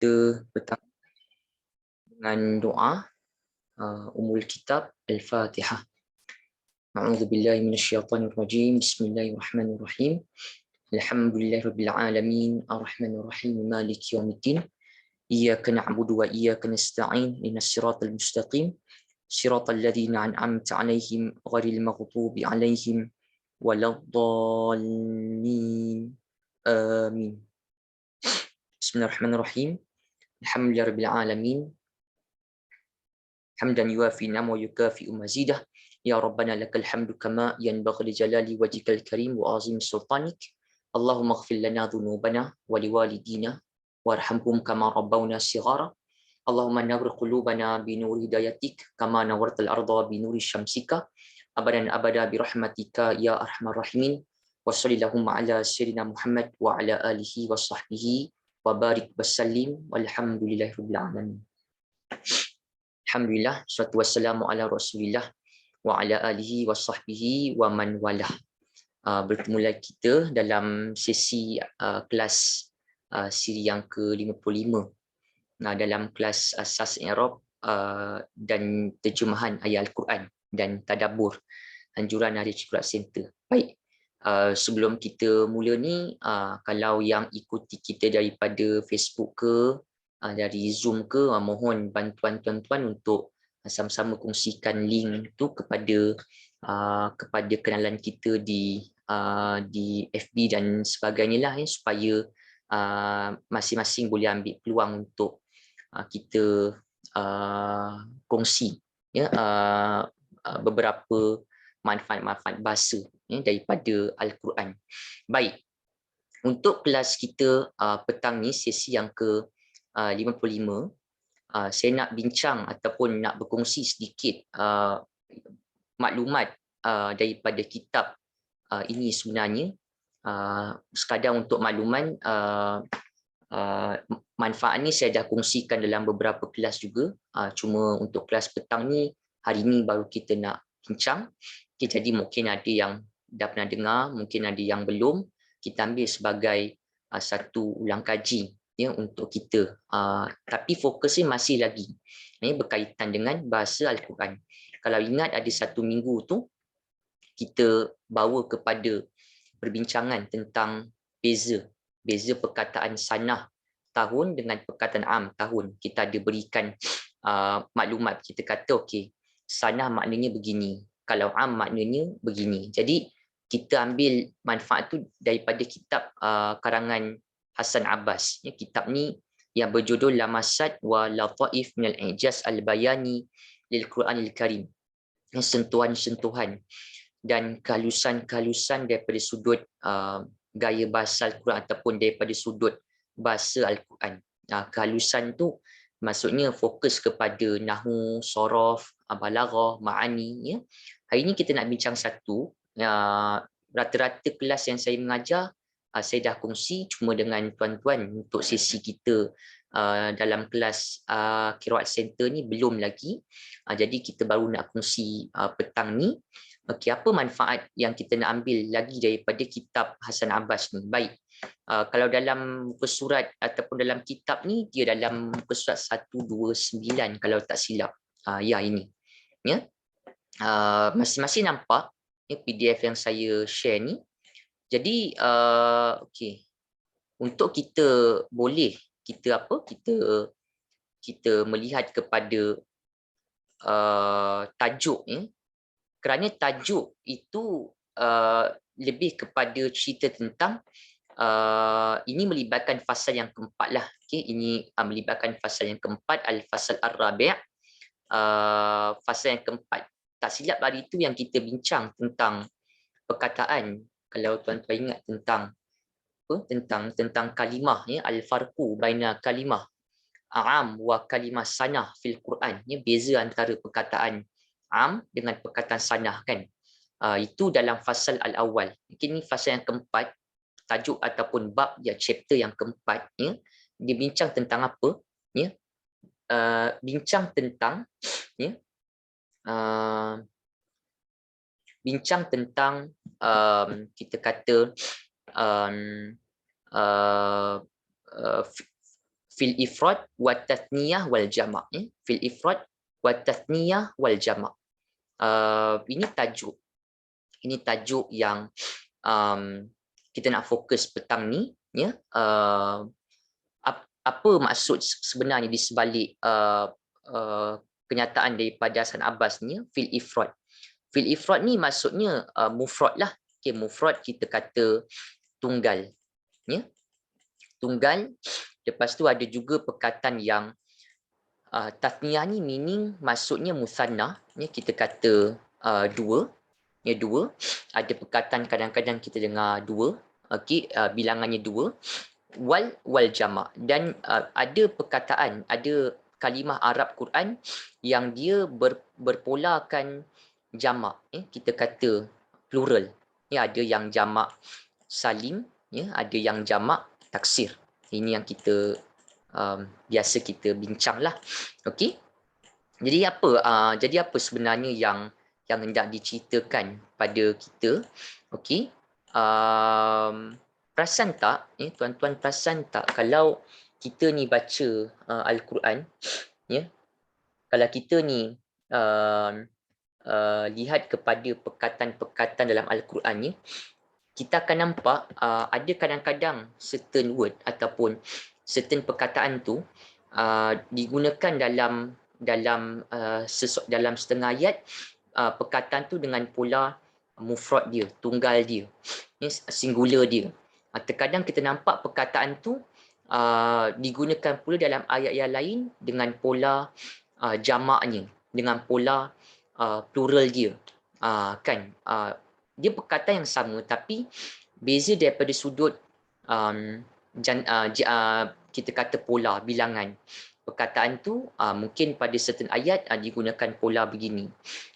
kita petang dengan doa Ummul Kitab Al-Fatihah. A'udzubillahi minasyaitonir rajim. Bismillahirrahmanirrahim. Alhamdulillahirabbil alamin, arrahmanir rahim, maliki yaumiddin. Iyyaka na'budu wa iyyaka nasta'in. Ihdinas siratal mustaqim. Siratal ladzina an'amta 'alaihim ghairil maghdubi 'alaihim waladdallin. Amin. Bismillahirrahmanirrahim. Alhamdulillahirabbil alamin. Hamdan yuafi ni'amahu wa yukafi'u mazidah. Ya Rabbana lakal hamdu kama yanbaghi li jalali wajhikal karim wa azim sultanik. Allahumma ighfir lana dhunubana wa liwalidina warhamhum kama rabbawna shighara. Allahumma nawwir qulubana bi nuri hidayatik kama nawwartal arda bi nuri syamsika. Abadan abada bi rahmatika ya arhamar rahimin. Wa sallallahu ala sayyidina Muhammad wa ala alihi wa sahbihi wa barik wasallim walhamdulillahirabbil alamin. Alhamdulillah, salatu wassalamu ala Rasulillah wa ala alihi wa sahbihi wa man walah. Bertemu lagi kita dalam sesi kelas siri yang ke-55 dalam kelas asas i'rab dan terjemahan ayat Al-Quran dan tadabbur anjuran dari Quran Center. Baik, sebelum kita mula ni, kalau yang ikuti kita daripada Facebook ke dari Zoom ke, mohon bantuan tuan-tuan untuk sama-sama kongsikan link tu kepada kenalan kita di FB dan sebagainya lah, supaya masing-masing boleh ambil peluang untuk kita kongsi beberapa manfaat-manfaat bahasa daripada Al-Quran. Baik, untuk kelas kita petang ni, sesi yang ke-55, saya nak bincang ataupun nak berkongsi sedikit maklumat daripada kitab ini sebenarnya. Sekadar untuk makluman, manfaat ni saya dah kongsikan dalam beberapa kelas juga. Cuma untuk kelas petang ni, hari ni baru kita nak bincang. Okay, jadi mungkin ada yang dah pernah dengar, mungkin ada yang belum. Kita ambil sebagai satu ulang kaji untuk kita, tapi fokusnya masih lagi berkaitan dengan bahasa Al-Quran. Kalau ingat, ada satu minggu tu kita bawa kepada perbincangan tentang beza perkataan sanah tahun dengan perkataan am tahun. Kita ada berikan maklumat. Kita kata okey, sanah maknanya begini, kalau am maknanya begini. Jadi kita ambil manfaat tu daripada kitab karangan Hasan Abbas. Kitab ni yang berjudul Lamasat wa Lataif minal Ijaz al-Bayani lil Quranil Karim. Sentuhan-sentuhan dan kehalusan-kehalusan daripada sudut gaya bahasa Al-Quran ataupun daripada sudut bahasa Al-Quran. Kehalusan tu maksudnya fokus kepada nahwu, sorof, balaghah, ma'ani. Hari ini kita nak bincang satu. Rata-rata kelas yang saya mengajar, saya dah kongsi, cuma dengan tuan-tuan untuk sesi kita dalam kelas Qiraat Center ni belum lagi. Jadi kita baru nak kongsi petang ni. Okey, apa manfaat yang kita nak ambil lagi daripada kitab Hasan Abbas ni? Baik, kalau dalam muka surat ataupun dalam kitab ni, dia dalam muka surat 129 kalau tak silap. Ya, ini. Ya. Masing-masing nampak PDF yang saya share ni. Jadi okey, untuk kita boleh kita melihat kepada tajuk kerana tajuk itu lebih kepada cerita tentang ini melibatkan fasal yang keempat lah. Okey, ini melibatkan fasal yang keempat, al-fasal ar-rabi', fasal yang keempat. Tak silap hari itu yang kita bincang tentang perkataan. Kalau tuan-tuan ingat tentang kalimah, al-farqu baina kalimah am wa kalimah sanah fil Quran, beza antara perkataan am dengan perkataan sanah kan. Itu dalam fasal al-awwal. Mungkin ini fasal yang keempat, tajuk ataupun bab chapter yang keempat. Dia bincang tentang apa? Bincang tentang bincang tentang kita kata fil ifrad wa tathniyah wal jama'. Fil ifrad wa tathniyah wal jama'. Ini tajuk yang kita nak fokus petang ni, ya. Apa maksud sebenarnya di sebalik kenyataan daripada Hasan Abbas ni, fil ifrad. Fil ifrad ni maksudnya mufrad lah. Okay, mufrad kita kata tunggal, ya. Tunggal. Lepas tu ada juga perkataan yang tathniyah ni meaning maksudnya musanna, ya, kita kata dua, ya, dua. Ada perkataan kadang-kadang kita dengar dua, okey, bilangannya dua. Wal jama', dan ada perkataan, ada kalimah Arab Quran yang dia berpolarkan jamak, kita kata plural, ya, ada yang jamak salim, ya, ada yang jamak taksir. Ini yang kita biasa kita bincang lah. Okey, jadi apa sebenarnya yang hendak diceritakan pada kita? Okey, perasan tak, tuan-tuan, perasan tak kalau kita ni baca Al-Quran, ya, kalau kita ni lihat kepada perkataan-perkataan dalam Al-Quran ni, kita akan nampak ada kadang-kadang certain word ataupun certain perkataan tu digunakan dalam setengah ayat, perkataan tu dengan pola mufrad dia, tunggal dia, singular dia. Terkadang kita nampak perkataan tu digunakan pula dalam ayat yang lain dengan pola jamaknya, dengan pola plural dia. Kan, dia perkataan yang sama tapi beza daripada sudut kita kata pola bilangan. Perkataan tu mungkin pada certain ayat digunakan pola begini.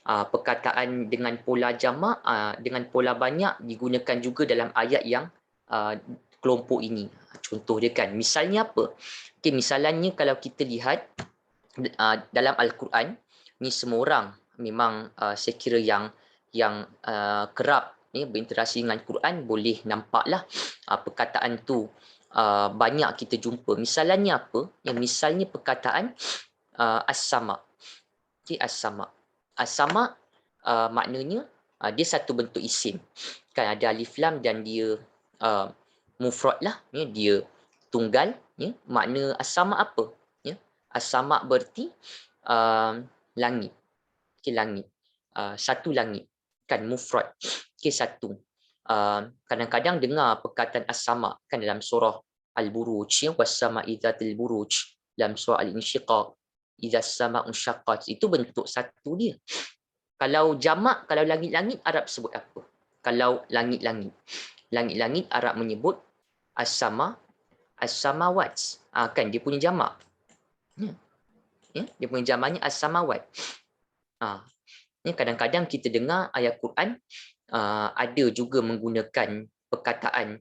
Perkataan dengan pola jamak, dengan pola banyak digunakan juga dalam ayat yang kelompok ini. Contoh dia kan, misalnya apa? Okay, misalnya kalau kita lihat dalam Al-Quran, ni semua orang memang saya kira yang kerap berinteraksi dengan Quran boleh nampaklah perkataan tu banyak kita jumpa. Misalnya apa? Misalnya perkataan as-sama'. Okay, as-sama'. As-sama' maknanya dia satu bentuk isim. Kan ada alif lam dan dia mufrad lah, ya, dia tunggal, ya. Makna as-sama' apa? Ya. As-sama' berarti langit. Okay, langit. Satu langit. Kan mufrad. Okay, satu. Kadang-kadang dengar perkataan as-sama' kan dalam surah Al-Buruj, ya, was-sama'i dzatil buruj, dalam surah Al-Insyiqaq, idzas sama'u syaqqat. Itu bentuk satu dia. Kalau jamak, kalau langit-langit, Arab sebut apa? Kalau langit-langit, langit-langit Arab menyebut as-sama', as-samawat. Kan dia punya jamak. Ya, dia punya jamaknya as-samawat. Kadang-kadang kita dengar ayat Quran ada juga menggunakan perkataan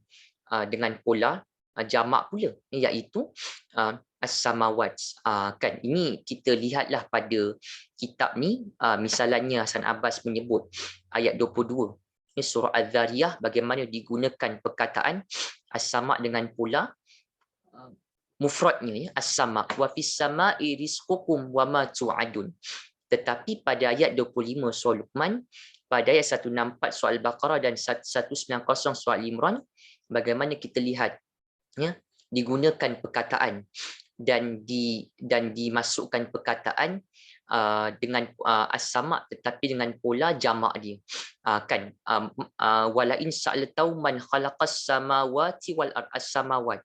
dengan pola jamak pula, iaitu as-samawat. Kan ini kita lihatlah pada kitab ni, misalnya Hasan Abbas menyebut ayat 22 surah Az-Zariyah, bagaimana digunakan perkataan as-sama' dengan pola mufradnya, ya, as-sama' wa fis sama'i rizqukum wa ma tu'adun. Tetapi pada ayat 25 surah Luqman, pada ayat 164 surah Al-Baqarah dan 190 surah Al-Imran, bagaimana kita lihat, ya, digunakan perkataan dan dimasukkan perkataan dengan as-sama' tetapi dengan pola jamak dia. Kan wala in sa'altau man khalaqas samawati wal as-samawat.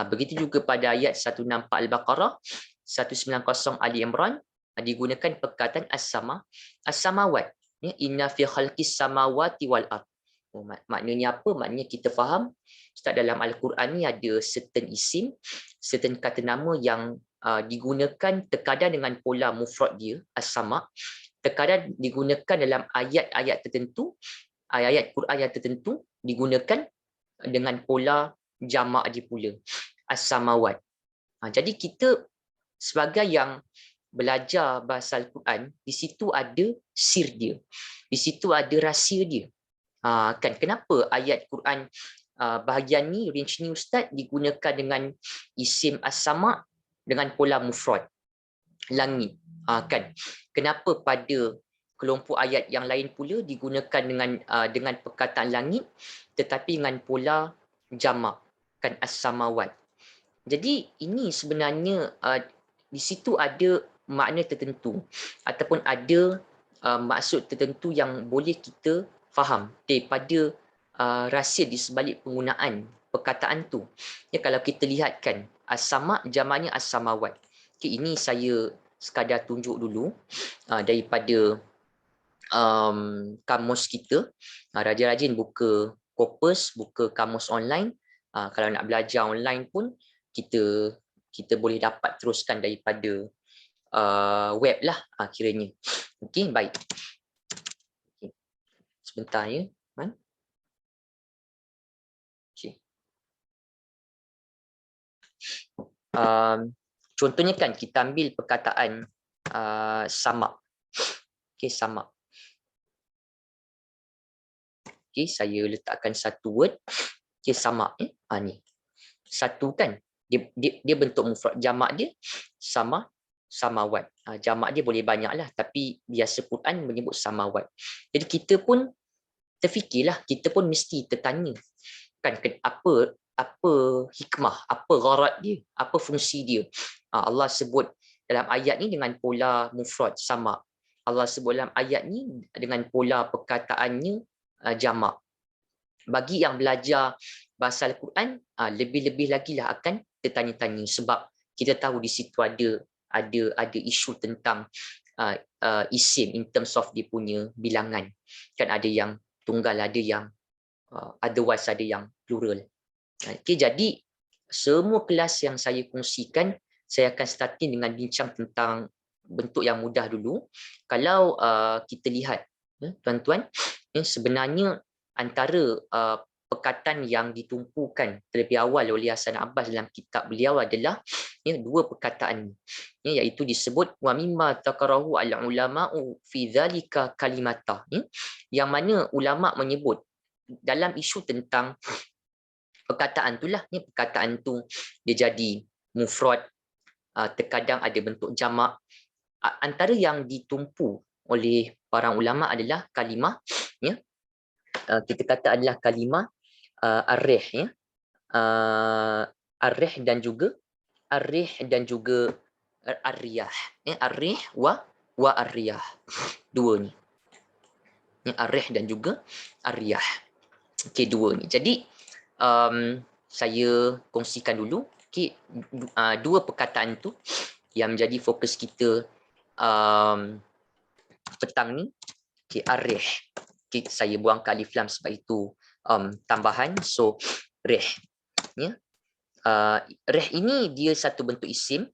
Begitu juga pada ayat 164 Al-Baqarah, 190 Ali Imran, digunakan perkataan as-samawat. Inna fi khalqis samawati wal ard. Maknanya apa? Maknanya kita faham Ustaz, dalam Al-Quran ni ada certain isim, certain kata nama yang digunakan terkadang dengan pola mufrad dia, as-sama', terkadang digunakan dalam ayat-ayat tertentu, ayat-ayat Quran yang tertentu digunakan dengan pola jamak dia pula, as-samawat. Jadi kita sebagai yang belajar bahasa Al-Quran, di situ ada sir dia, di situ ada rahsia dia. Kan kenapa ayat Quran bahagian ni, range ni Ustaz digunakan dengan isim as-sama dengan pola mufrad, langit. Kan? Kenapa pada kelompok ayat yang lain pula digunakan dengan perkataan langit tetapi dengan pola jamak, kan, as-samawat. Jadi ini sebenarnya di situ ada makna tertentu ataupun ada maksud tertentu yang boleh kita faham daripada rahsia di sebalik penggunaan perkataan tu. Ya, kalau kita lihat kan, as-sama jamaknya as-samawat. Okay, ini saya sekadar tunjuk dulu daripada kamus kita. Rajin-rajin buka Corpus, buka kamus online. Kalau nak belajar online pun kita boleh dapat teruskan daripada web lah kiranya. Okey, baik. Okay. Sebentar ya. Okay. Contohnya kan kita ambil perkataan sama. Okey, sama. Okey, saya letakkan satu word. Okey, sama. Ni. Satu kan. Dia bentuk mufrad, jamak dia sama, samawat. Jamak dia boleh banyak lah, tapi biasa Quran menyebut samawat. Jadi kita pun terfikirlah, kita pun mesti tertanya kan, apa hikmah, apa gharat dia, apa fungsi dia. Allah sebut dalam ayat ni dengan pola mufrad sama. Allah sebut dalam ayat ni dengan pola perkataannya jamak. Bagi yang belajar bahasa Al-Quran, lebih-lebih lagi lah akan tertanya-tanya, sebab kita tahu di situ ada isu tentang isim in terms of dia punya bilangan. Kan ada yang tunggal, ada yang otherwise ada yang plural. Okay, jadi semua kelas yang saya kongsikan, saya akan starting dengan bincang tentang bentuk yang mudah dulu. Kalau kita lihat, tuan-tuan, sebenarnya antara perkataan yang ditumpukan terlebih awal oleh Hasan Abbas dalam kitab beliau adalah dua perkataan, iaitu disebut wa mimma takarahu al-ulama'u fi dzalika kalimata, yang mana ulama menyebut dalam isu tentang perkataan itulah, perkataan tu dia jadi mufrad, terkadang ada bentuk jamak. Antara yang ditumpu oleh para ulama adalah kalimah, kita kata adalah kalimah ar-rih, ar-rih dan juga ar-riyah, ar-rih wa ar-riyah, dua ni, ar-rih dan juga ar-riyah. Okey, dua ni. Jadi saya kongsikan dulu dua perkataan tu yang menjadi fokus kita petang ni. Okey, ar-rih. Okay, saya buang alif lam sebab itu tambahan. So rih, rih ini dia satu bentuk isim,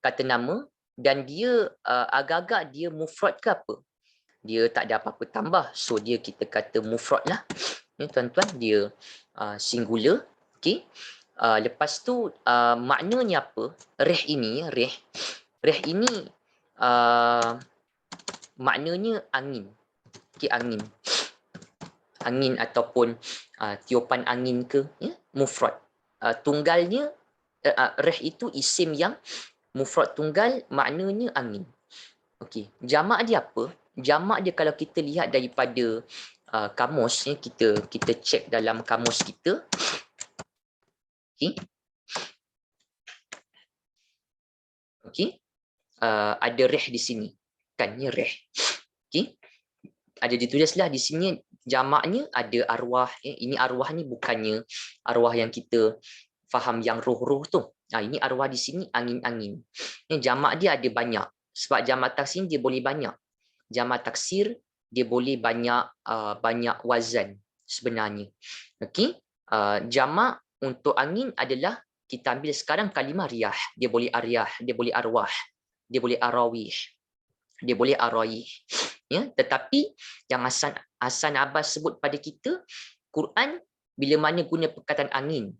kata nama, dan dia agak-agak dia mufrad ke apa, dia tak ada apa-apa tambah, so dia kita kata mufrad lah, tuan-tuan, dia singular. Okay. Lepas tu maknanya apa rih ini? Rih ini maknanya angin. Okay, angin ataupun tiupan angin ke, mufrad. Tunggalnya rih itu isim yang mufrad tunggal, maknanya angin. Okey, jamak dia apa? Jamak dia kalau kita lihat daripada kamus, kita cek dalam kamus kita. Okey. Okey. Ada rih di sini. Kan, ni rih. Okey. Ada ditulislah di sini jamaknya ada arwah. Ini arwah ni bukannya arwah yang kita faham yang roh-roh tu. Ini arwah di sini angin-angin. Jamak dia ada banyak. Sebab jamak taksir dia boleh banyak. Jamak taksir dia boleh banyak wazan sebenarnya. Okey. Jamak untuk angin adalah kita ambil sekarang kalimah riyah. Dia boleh aryah, dia boleh arwah, dia boleh arawih, dia boleh araih. Tetapi yang Hasan Abbas sebut pada kita, Quran bila mana guna perkataan angin,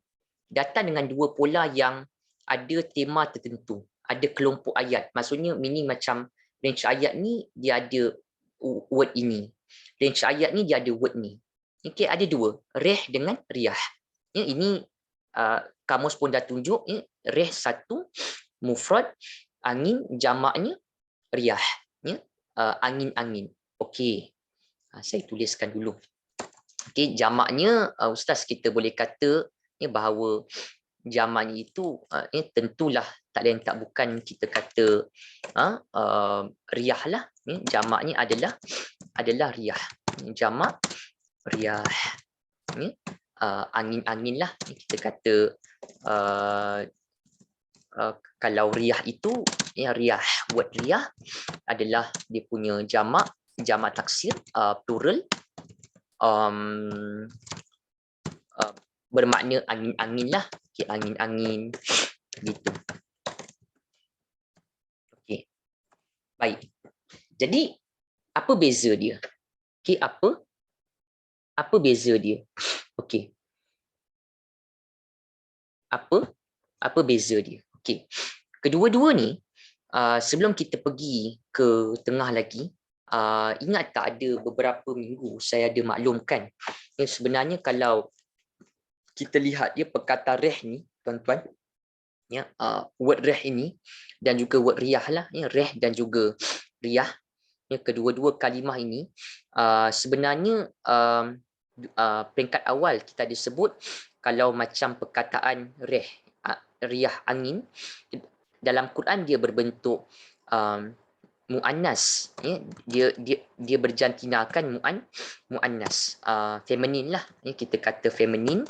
datang dengan dua pola yang ada tema tertentu, ada kelompok ayat. Maksudnya meaning macam range ayat ni dia ada word ini, range ayat ni dia ada word ni. Okay, ada dua, rih dengan riyah. Ya, ini kamus pun dah tunjuk, ya, rih satu, mufrad, angin jamaknya riyah. Ya, angin-angin. Okey. Saya tuliskan dulu. Okey, jamaknya ustaz kita boleh kata ya, bahawa jamaknya itu tentulah tak lain tak bukan kita kata riyah lah. Ya, jamaknya adalah riyah. Jamak riyah. Ya, angin-angin lah. Kita kata kalau riyah itu ya, riyah, word riyah adalah dia punya jamak taksir, plural, bermakna angin-angin lah. Okay, angin-angin gitu. Okay. Baik. Jadi apa beza dia? Okay, apa beza dia? Okay. Apa beza dia? Okay. Kedua-dua ni sebelum kita pergi ke tengah lagi, ingat tak ada beberapa minggu saya ada maklumkan sebenarnya kalau kita lihat dia perkataan rih ni tuan-tuan, ya, word rih ini dan juga word riyah lah, ya, rih dan juga riyah, ya, kedua-dua kalimah ini sebenarnya peringkat awal kita disebut kalau macam perkataan rih, riyah angin dalam Quran dia berbentuk muannas, ya, dia berjantinakan muannas, feminin lah, ya, kita kata feminin.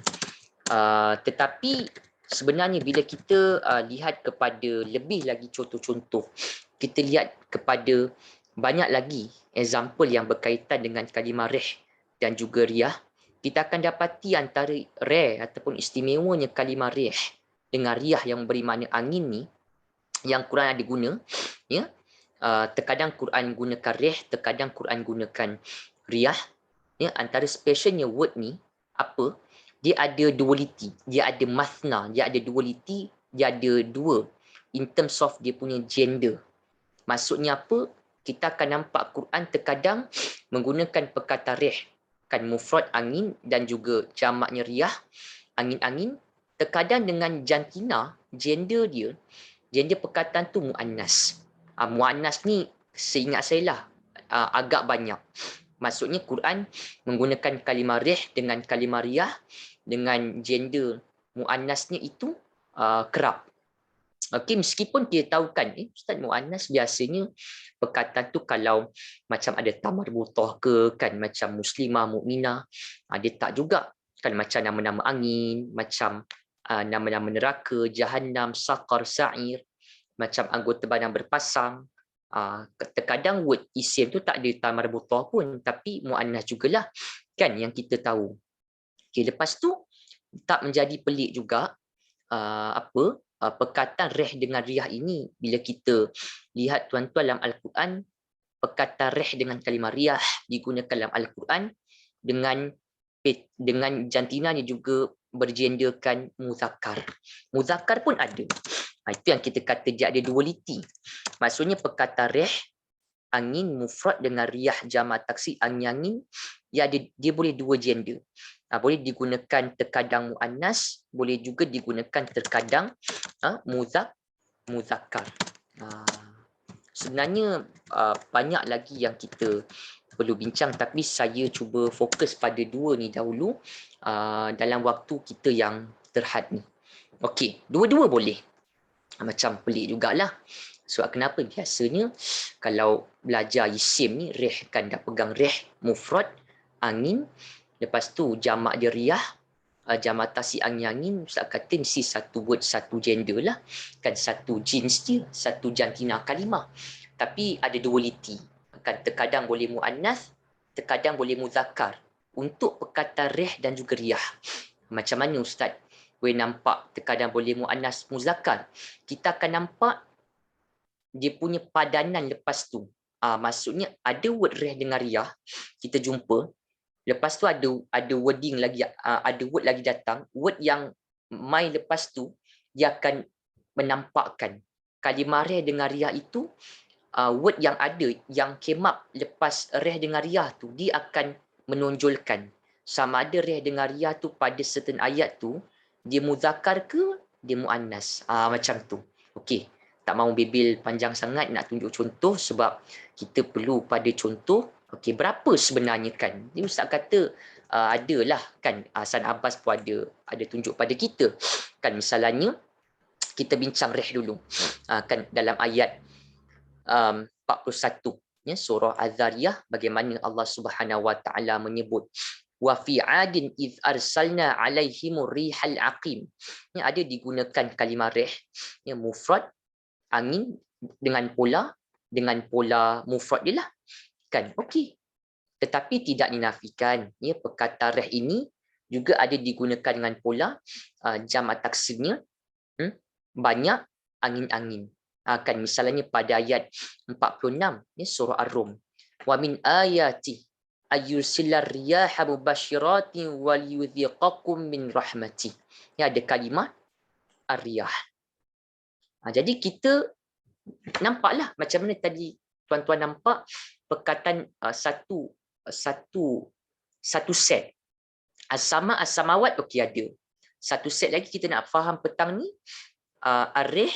Tetapi sebenarnya bila kita lihat kepada lebih lagi contoh-contoh, kita lihat kepada banyak lagi example yang berkaitan dengan kalimah rih dan juga riyah, kita akan dapati antara rare ataupun istimewanya kalimah rih dengan riyah yang beri makna angin ni yang Quran ada guna, ya. Terkadang Quran gunakan rih, terkadang Quran gunakan riyah, ya. Antara specialnya word ni apa? Dia ada duality, dia ada mathna, dia ada duality, dia ada dua in terms of dia punya gender. Maksudnya apa? Kita akan nampak Quran terkadang menggunakan perkataan rih, kan mufrad angin dan juga jamaknya riyah, angin-angin. Terkadang dengan jantina, gender dia, gender perkataan tu muannas. Muannas ni seingat saya lah agak banyak. Maksudnya Quran menggunakan kalimah rih dengan kalimah riyah dengan gender muannasnya itu kerap. Okey, meskipun kita tahu kan, Ustaz, muannas biasanya perkataan tu kalau macam ada tamar butah ke, kan macam muslimah, mukminah, dia tak juga. Kan macam nama-nama angin, macam nama-nama neraka, jahannam, saqar, sa'ir, macam anggota badan berpasang. Terkadang word isim tu tak ada tamar butah pun, tapi muannas jugalah, kan yang kita tahu. Okay, lepas tu tak menjadi pelik juga perkataan rih dengan riyah ini bila kita lihat tuan-tuan dalam Al-Quran, perkataan rih dengan kalimah riyah digunakan dalam Al-Quran dengan jantinanya juga bergenderkan muzakkar. Muzakkar pun ada. Itu yang kita kata dia ada duality. Maksudnya perkataan rih angin mufrad dengan riyah jamak taksir angin-angin, dia boleh dua gender. Boleh digunakan terkadang muannas, boleh juga digunakan terkadang muzakkar. Sebenarnya banyak lagi yang kita perlu bincang, tapi saya cuba fokus pada dua ni dahulu dalam waktu kita yang terhad ni. Okey, dua-dua boleh. Macam pelik jugalah. Sebab kenapa? Biasanya kalau belajar isim ni, rih kan dah pegang rih, mufrad, angin, lepas tu jamak dia riyah, jamak taksir angin-angin, Ustaz kata mesti satu word, satu gender lah. Kan satu jenis dia, satu jantina kalimah. Tapi ada duality. Kan terkadang boleh muannas, terkadang boleh muzakkar. Untuk perkataan rih dan juga riyah. Macam mana Ustaz? Boleh nampak terkadang boleh muannas muzakkar. Kita akan nampak dia punya padanan lepas tu. Maksudnya ada word rih dengan riyah, kita jumpa. Lepas tu ada wording lagi, ada word lagi datang. Word yang mai lepas tu, dia akan menampakkan kalimah rih dengan riyah itu, word yang ada, yang came up lepas rih dengan riyah tu, dia akan menonjolkan sama ada reh dengan riyah tu pada certain ayat tu dia muzakkar ke dia muannas. Macam tu. Okey. Tak mahu bebel panjang sangat nak tunjuk contoh sebab kita perlu pada contoh. Okey, berapa sebenarnya kan? Dia ustaz kata adalah kan Hasan Abbas pun ada tunjuk pada kita. Kan misalnya kita bincang reh dulu. Kan dalam ayat 41 ya, surah Az-Zariyah, bagaimana Allah Subhanahu wa taala menyebut wa fi adin iz arsalna alaihimur rihal aqim. Ya, ada digunakan kalimah rih ya, mufrad angin dengan pola mufrad dia lah kan. Okey, tetapi tidak dinafikan ya, perkataan rih ini juga ada digunakan dengan pola jamak taksirnya banyak angin-angin. Kan misalnya pada ayat 46 ya, surah Ar-Rum, wa min ayati ayyursilar riyaha mubashiratin wal yudhiqakum min rahmati. Ya, ada kalimah ar-riyah. Jadi kita nampaklah macam mana tadi tuan-tuan nampak perkataan satu set. As-sama as-samawat okey ada. Satu set lagi kita nak faham petang ni ar-rih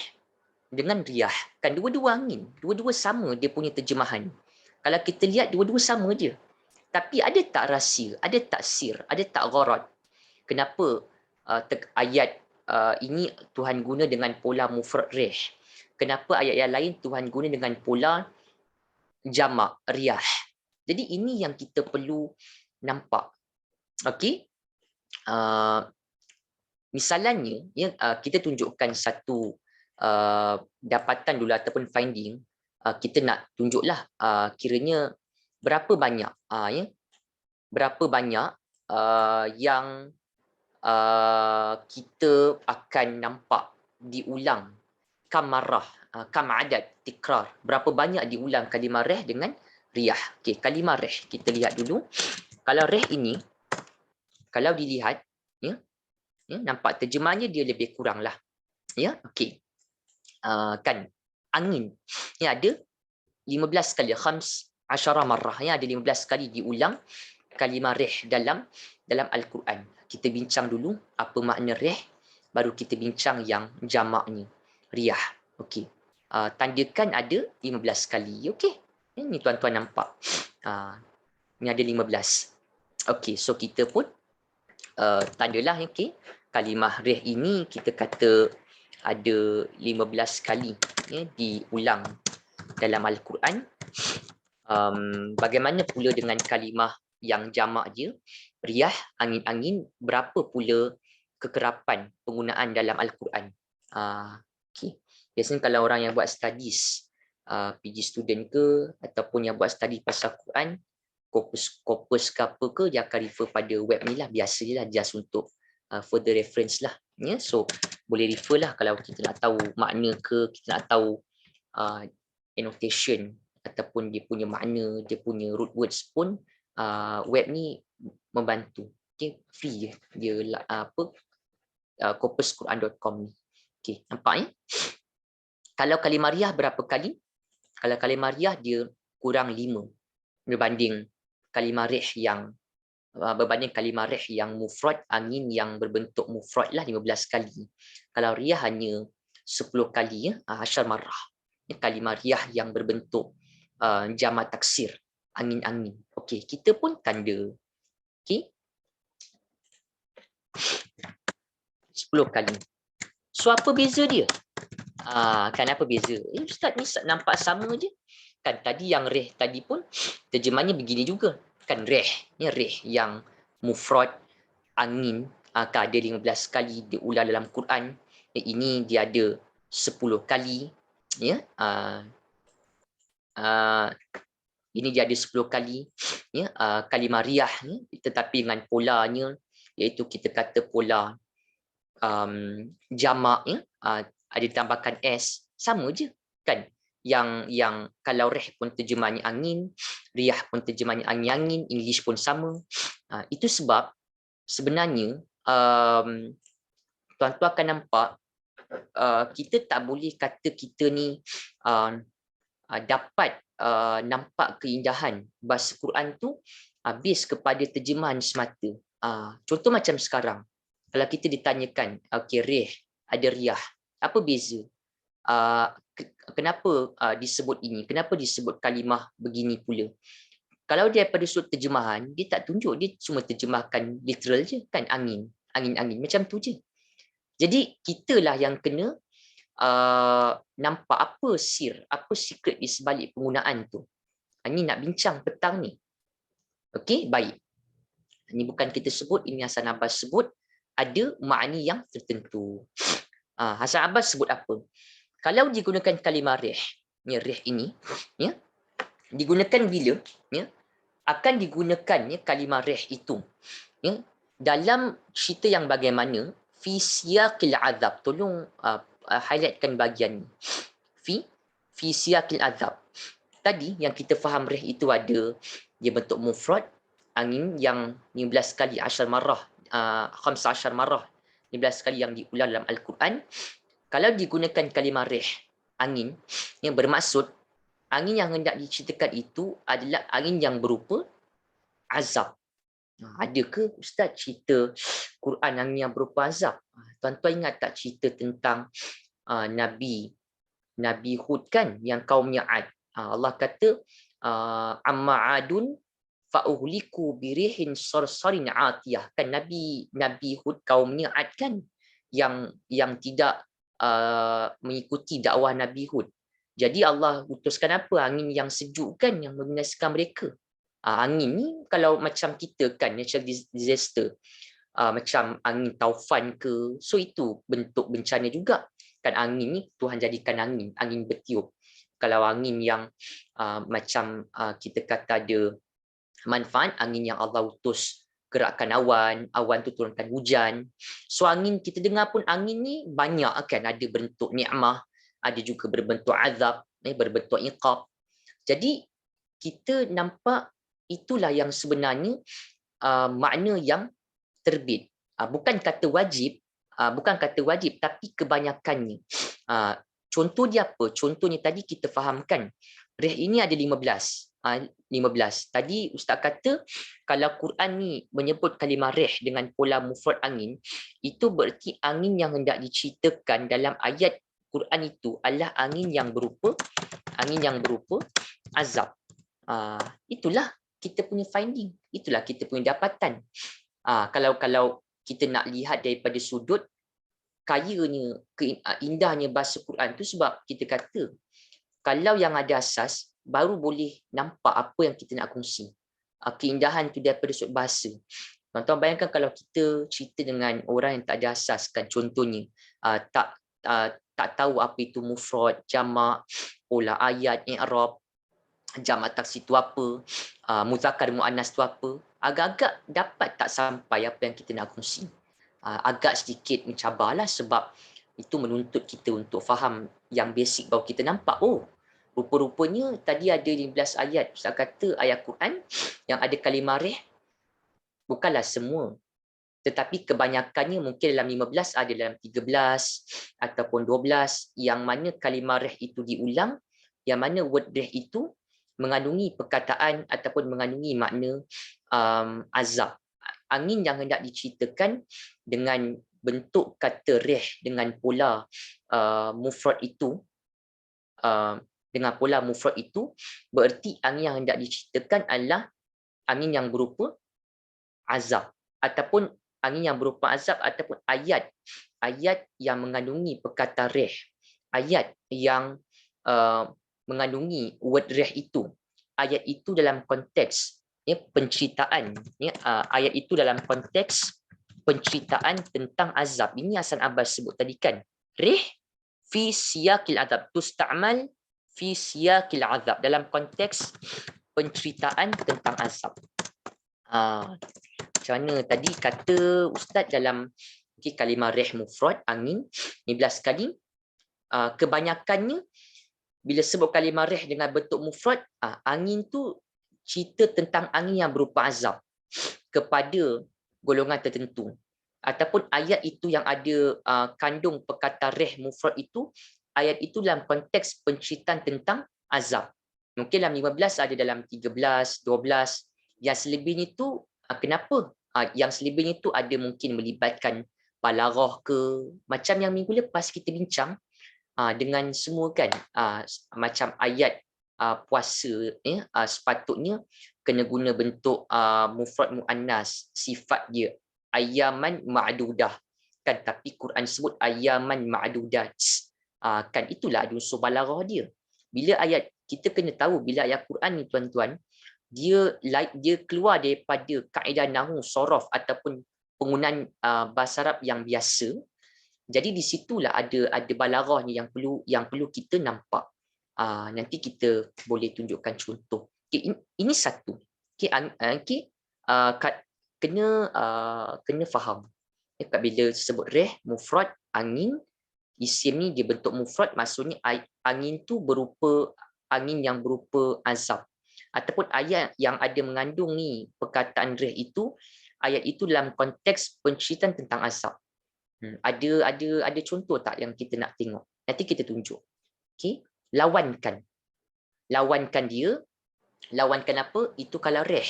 dengan riyah. Kan dua-dua angin, dua-dua sama dia punya terjemahan. Kalau kita lihat dua-dua sama je. Tapi ada tak rahsia, ada tak sir, ada tak gharad? Kenapa ayat ini Tuhan guna dengan pola mufrad rih? Kenapa ayat yang lain Tuhan guna dengan pola jamak riyah? Jadi ini yang kita perlu nampak. Okey. Misalnya ya, kita tunjukkan satu dapatan dulu ataupun finding. Kita nak tunjuklah kiranya berapa banyak ya, berapa banyak yang kita akan nampak diulang kam marrah, kam adad tikrar, berapa banyak diulang kalimah rih dengan riyah. Okey, kalimah rih kita lihat dulu. Kalau rih ini kalau dilihat ya, nampak terjemahannya dia lebih kurang lah ya. Okey, kan angin ya ada 15 kali, khams asyara marrah ya, ada 15 kali diulang kalimah rih dalam Al-Quran. Kita bincang dulu apa makna rih, baru kita bincang yang jamaknya riyah. Okey, tandakan ada 15 kali. Okey, ini tuan-tuan nampak ni ada 15. Okey, so kita pun tandalah. Okey, kalimah rih ini kita kata ada 15 kali ya, diulang dalam Al-Quran. Bagaimana pula dengan kalimah yang jamak dia, riyah, angin-angin, berapa pula kekerapan penggunaan dalam Al-Quran? Okay. Biasanya kalau orang yang buat studies, PG student ke, ataupun yang buat study pasal Quran, Corpus ke apa ke, dia akan refer pada web ni lah, biasa je lah, just untuk further reference lah. Yeah? So, boleh refer lah kalau kita nak tahu makna ke, kita nak tahu annotation ataupun dia punya makna, dia punya root words pun web ni membantu. Okay, free je dia corpusquran.com ni. Okay, nampak ya? Kalau kalimah riyah berapa kali? Kalau kalimah riyah dia kurang 5 berbanding kalimah rih yang mufrad, angin yang berbentuk mufrad lah 15 kali. Kalau riyah hanya 10 kali ya, 10 marrah. Kalimah riyah yang berbentuk jamak taksir, angin-angin. Okey, kita pun tanda. Okey. 10 kali. So apa beza dia? Kan apa beza? Ustaz ni nampak sama je. Kan tadi yang rih tadi pun terjemahnya begini juga. Kan rih, ni rih yang mufrad angin ada 15 kali diulang dalam Quran. Ini dia ada 10 kali ya. Ini dia ada 10 kali ya, kalimah riyah ni, tetapi dengan polanya iaitu kita kata pola jamak ya, ada ditambahkan s, sama je kan. Yang kalau rih pun terjemahannya angin, riyah pun terjemahannya angin-angin, English pun sama. Itu sebab sebenarnya tuan-tuan akan nampak kita tak boleh kata kita ni dapat nampak keindahan bahasa Quran tu habis kepada terjemahan semata. Contoh macam sekarang, kalau kita ditanyakan, okey, rih, ada riyah, apa beza? Kenapa disebut ini? Kenapa disebut kalimah begini pula? Kalau dia daripada sudut terjemahan, dia tak tunjuk, dia cuma terjemahkan literal je, kan, angin, angin-angin, macam tu je. Jadi kitalah yang kena nampak apa apa secret di sebalik penggunaan tu. Ini nak bincang petang ni. Okey, baik. Ini bukan kita sebut, ini Hasan Abbas sebut, ada makni yang tertentu. Hasan Abbas sebut apa? Kalau digunakan kalimah rih, ya, rih ini, ya, digunakan bila, ya, akan digunakannya kalimah rih itu, ya, dalam cerita yang bagaimana fi siyaqil azab. Tolong highlightkan bahagian ni. Fi siyaqil azab. Tadi yang kita faham rih itu ada, dia bentuk mufrad, angin yang 15 kali 10 marah, 15 marah, 15 kali yang diulang dalam Al-Quran. Kalau digunakan kalimah rih, angin, yang bermaksud angin yang hendak diceritakan itu adalah angin yang berupa azab. Ada ke Ustaz cerita Quran angin yang berupa azab? Tuan-tuan ingat tak cerita tentang Nabi Hud, kan, yang kaumnya Ad? Allah kata amma adun fa'uhliku birihin sarsarin atiyah, kan, Nabi Hud kaumnya Ad, kan, yang tidak mengikuti dakwah Nabi Hud. Jadi Allah utuskan apa? Angin yang sejuk, kan, yang membinasakan mereka. Angin ni kalau macam kita, kan, natural disaster, macam angin taufan ke, so itu bentuk bencana juga, kan. Angin ni Tuhan jadikan angin bertiup. Kalau angin yang macam kita kata ada manfaat, angin yang Allah utus gerakkan awan tu turunkan hujan. So angin kita dengar pun angin ni banyak, kan, ada bentuk nikmah, ada juga berbentuk azab, berbentuk iqab. Jadi kita nampak itulah yang sebenarnya makna yang terbit. Bukan kata wajib, tapi kebanyakannya. Contoh dia apa? Contohnya tadi kita fahamkan, rih ini ada 15. 15. Tadi Ustaz kata kalau Quran ni menyebut kalimah rih dengan pola mufrad angin, itu berarti angin yang hendak diceritakan dalam ayat Quran itu adalah angin yang berupa azab. Itulah kita punya finding, itulah kita punya dapatan. Kalau kita nak lihat daripada sudut kayanya, indahnya bahasa Quran tu, sebab kita kata kalau yang ada asas baru boleh nampak apa yang kita nak kongsi. Keindahan tu daripada sudut bahasa. Tuan-tuan bayangkan kalau kita cerita dengan orang yang tak ada asas, kan, contohnya tak tahu apa itu mufrad, jamak, pola ayat, i'rab, jamak taksir tu apa, muzakkar muannas tu apa, agak-agak dapat tak sampai apa yang kita nak kongsi. Agak sedikit mencabarlah, sebab itu menuntut kita untuk faham yang basic baru kita nampak, rupa-rupanya tadi ada 15 ayat. Ustaz kata ayat Quran yang ada kalimah rih bukanlah semua, tetapi kebanyakannya mungkin dalam 15, ada dalam 13 ataupun 12 yang mana kalimah rih itu diulang, yang mana word rih itu mengandungi perkataan ataupun mengandungi makna azab. Angin yang hendak diceritakan dengan bentuk kata rih dengan pola mufrad itu, berarti angin yang hendak diceritakan adalah angin yang berupa azab, ataupun angin yang berupa azab, ataupun ayat yang mengandungi perkataan rih, ayat yang mengandungi word rih itu. Ayat itu dalam konteks penceritaan, ayat itu dalam konteks penceritaan tentang azab. Ini Hasan Abbas sebut tadi, kan, rih fi siyaqil azab, tusta'mal fi siyaqil azab, dalam konteks penceritaan tentang azab. Macam mana tadi kata Ustaz dalam kalimah rih mufrad angin 15 kali, kebanyakannya bila sebut kalimah rih dengan bentuk mufrad, angin tu cerita tentang angin yang berupa azab kepada golongan tertentu, ataupun ayat itu yang ada kandung perkataan rih mufrad itu, ayat itu dalam konteks penceritaan tentang azab. Mungkin dalam 15 ada dalam 13, 12, yang selebihnya itu kenapa Yang selebihnya tu ada mungkin melibatkan balaghah ke, macam yang minggu lepas kita bincang dengan semua kan, macam ayat puasa sepatutnya kena guna bentuk mufrad muannas, sifat dia ayaman ma'dudah kan, tapi Quran sebut ayaman ma'dudat. Kan itulah ada unsur balaghah dia. Bila ayat, kita kena tahu bila ayat Quran ni tuan-tuan, dia keluar daripada kaedah nahwu sorof ataupun penggunaan bahasa Arab yang biasa. Jadi di situlah ada balaghah ni yang perlu kita nampak. Nanti kita boleh tunjukkan contoh. Okay, ini satu. Okay, kena faham. Bila sebut reh, mufrad, angin, isim ni dia bentuk mufrad, maksudnya angin tu berupa angin yang berupa azab. Ataupun ayat yang ada mengandung ni perkataan reh itu, ayat itu dalam konteks penceritaan tentang azab. Ada contoh tak yang kita nak tengok? Nanti kita tunjuk. Okey, lawankan dia. Lawankan apa? Itu kalau reh.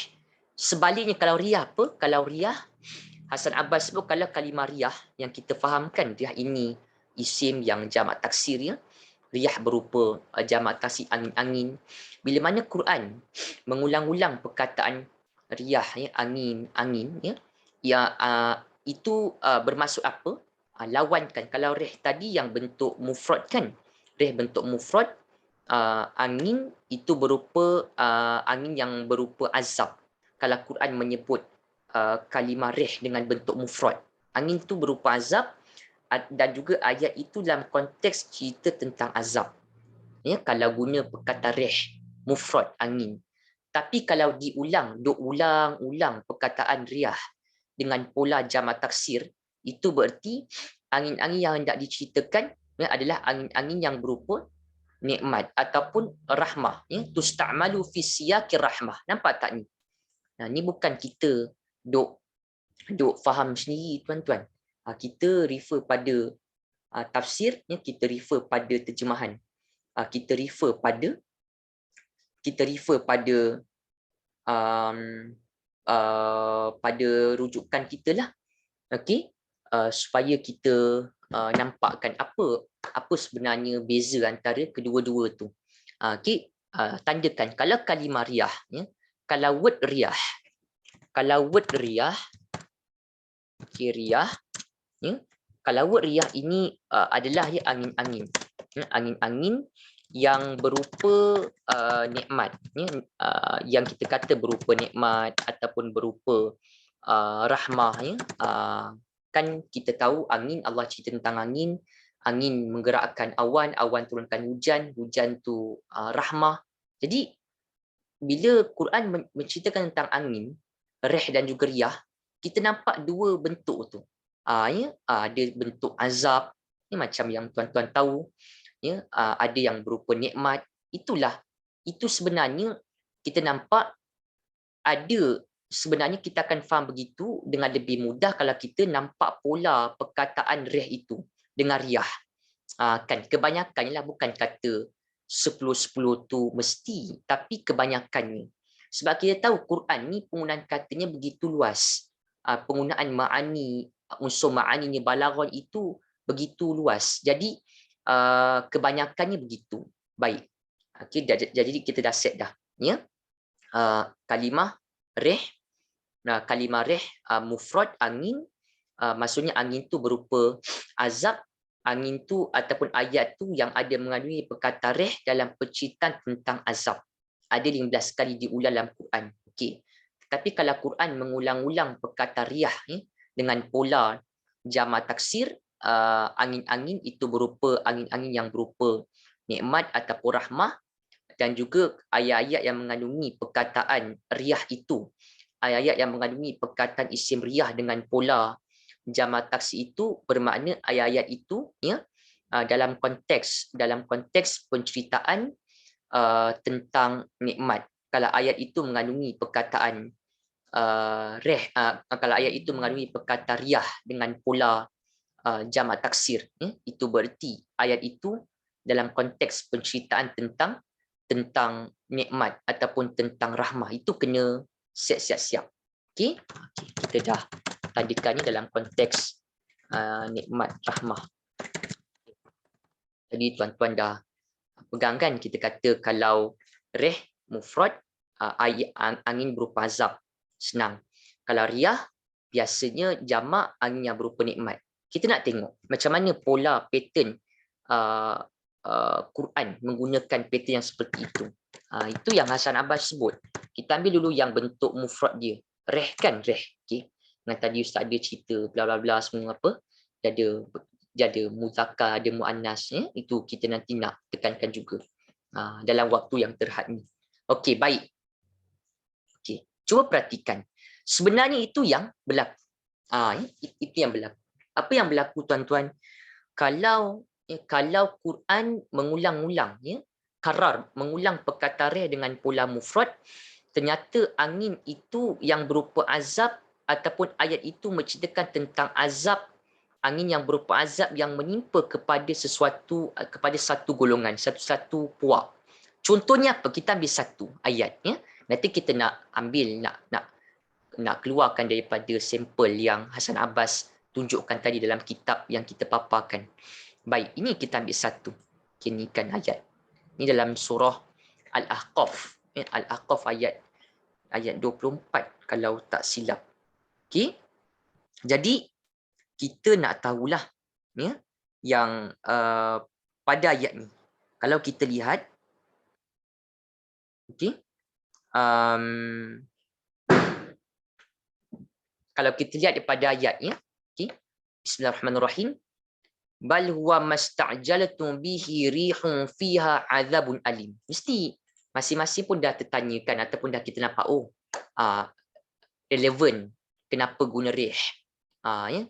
Sebaliknya kalau riyah apa? Kalau riyah, Hasan Abbas sebut kalau kalimah riyah yang kita fahamkan, riyah ini isim yang jamak taksir ya. Riyah berupa jamak taksir angin-angin. Bila mana Quran mengulang-ulang perkataan riyah ya, angin ya. Itu bermaksud apa? Lawankan. Kalau reh tadi yang bentuk mufrad kan, reh bentuk mufrad, angin itu berupa angin yang berupa azab. Kalau Quran menyebut kalimah reh dengan bentuk mufrad, angin itu berupa azab, dan juga ayat itu dalam konteks cerita tentang azab. Ya, kalau guna perkataan reh, mufrad, angin. Tapi kalau diulang-ulang perkataan riyah dengan pola jamak taksir, itu berarti angin-angin yang hendak diceritakan adalah angin-angin yang berupa nikmat ataupun rahmah. Tusta'malu fi siyaqir rahmah. Nampak tak ni? Ni bukan kita duk faham sendiri tuan-tuan. Kita refer pada tafsir, kita refer pada terjemahan. Kita refer pada pada rujukan kita lah. Okey, supaya kita nampakkan apa sebenarnya beza antara kedua-dua tu. Okey, tandakan kalau kalimah riyah ya, kalau word riyah okey, riyah ya, kalau word riyah ini adalah ya angin-angin ya, angin-angin yang berupa nikmat ya, yang kita kata berupa nikmat ataupun berupa rahmah ya. Kan kita tahu angin, Allah cerita tentang angin menggerakkan awan turunkan hujan tu rahmah. Jadi bila Quran menceritakan tentang angin, reh dan juga riyah, kita nampak dua bentuk tu. Ya, ada bentuk azab, ni macam yang tuan-tuan tahu, ya, ada yang berupa nikmat. Itu sebenarnya kita nampak ada. Sebenarnya kita akan faham begitu dengan lebih mudah kalau kita nampak pola perkataan reh itu dengan riyah. Kan kebanyakan lah, bukan kata 10-10 tu mesti, tapi kebanyakannya. Sebab kita tahu Quran ni penggunaan katanya begitu luas. Penggunaan ma'ani, unsur ma'aninya balaghah itu begitu luas. Jadi kebanyakannya begitu. Baik. Okay, jadi kita dah set dah. Ya. Kalimah reh, kalimah reh mufrad angin, maksudnya angin tu berupa azab. Angin tu ataupun ayat tu yang ada mengandungi perkataan reh dalam penceritaan tentang azab. Ada 15 kali diulang dalam Quran. Okey. Tapi kalau Quran mengulang-ulang perkataan riyah dengan pola jamak taksir, angin-angin itu berupa angin-angin yang berupa nikmat ataupun rahmah, dan juga ayat-ayat yang mengandungi perkataan riyah itu, ayat-ayat yang mengandungi perkataan isim riyah dengan pola jamak taksir itu bermakna ayat-ayat itu ya dalam konteks penceritaan tentang nikmat. Kalau ayat itu mengandungi perkataan kalau ayat itu mengandungi perkataan riyah dengan pola jamak taksir, itu berarti ayat itu dalam konteks penceritaan tentang nikmat ataupun tentang rahmah. Itu kena siap-siap. Okey, kita dah tandakan ni dalam konteks nikmat rahmah. Jadi tuan-tuan dah pegang kan, kita kata kalau rih mufrad, angin berupa azab, senang. Kalau riyah biasanya jamak angin yang berupa nikmat. Kita nak tengok macam mana pola pattern Quran menggunakan pattern yang seperti itu. Itu yang Hasan Abbas sebut. Kita ambil dulu yang bentuk mufrad dia. Rih kan, rih. Okay. Yang tadi Ustaz dia cerita bla bla bla semua apa. Dia ada muzakkar, ada muannas, ya. Itu kita nanti nak tekankan juga dalam waktu yang terhad ni. Okey, baik. Okey, cuba perhatikan. Sebenarnya itu yang berlaku. Itu yang berlaku. Apa yang berlaku tuan-tuan? Kalau Quran mengulang-ulang, ya, karar, mengulang perkataan rih dengan pola mufrad, ternyata angin itu yang berupa azab ataupun ayat itu menceritakan tentang azab, angin yang berupa azab yang menimpa kepada satu golongan, satu puak. Contohnya apa? Kita ambil satu ayat, ya. Nanti kita nak ambil nak keluarkan daripada sampel yang Hasan Abbas tunjukkan tadi dalam kitab yang kita paparkan. Baik, ini kita ambil satu. Kini kan ayat. Ini dalam surah Al-Ahqaf. Al-Ahqaf ayat 24 kalau tak silap. Okey. Jadi kita nak tahulah, ya, yang pada ayat ni. Kalau kita lihat, okey. Kalau kita lihat daripada ayatnya, okey. Bismillahirrahmanirrahim. Bal huwa masta'jaltum bihi rihun fiha azabun alim. Mesti masing-masing pun dah tertanyakan ataupun dah kita nampak relevan kenapa guna rih. Ya.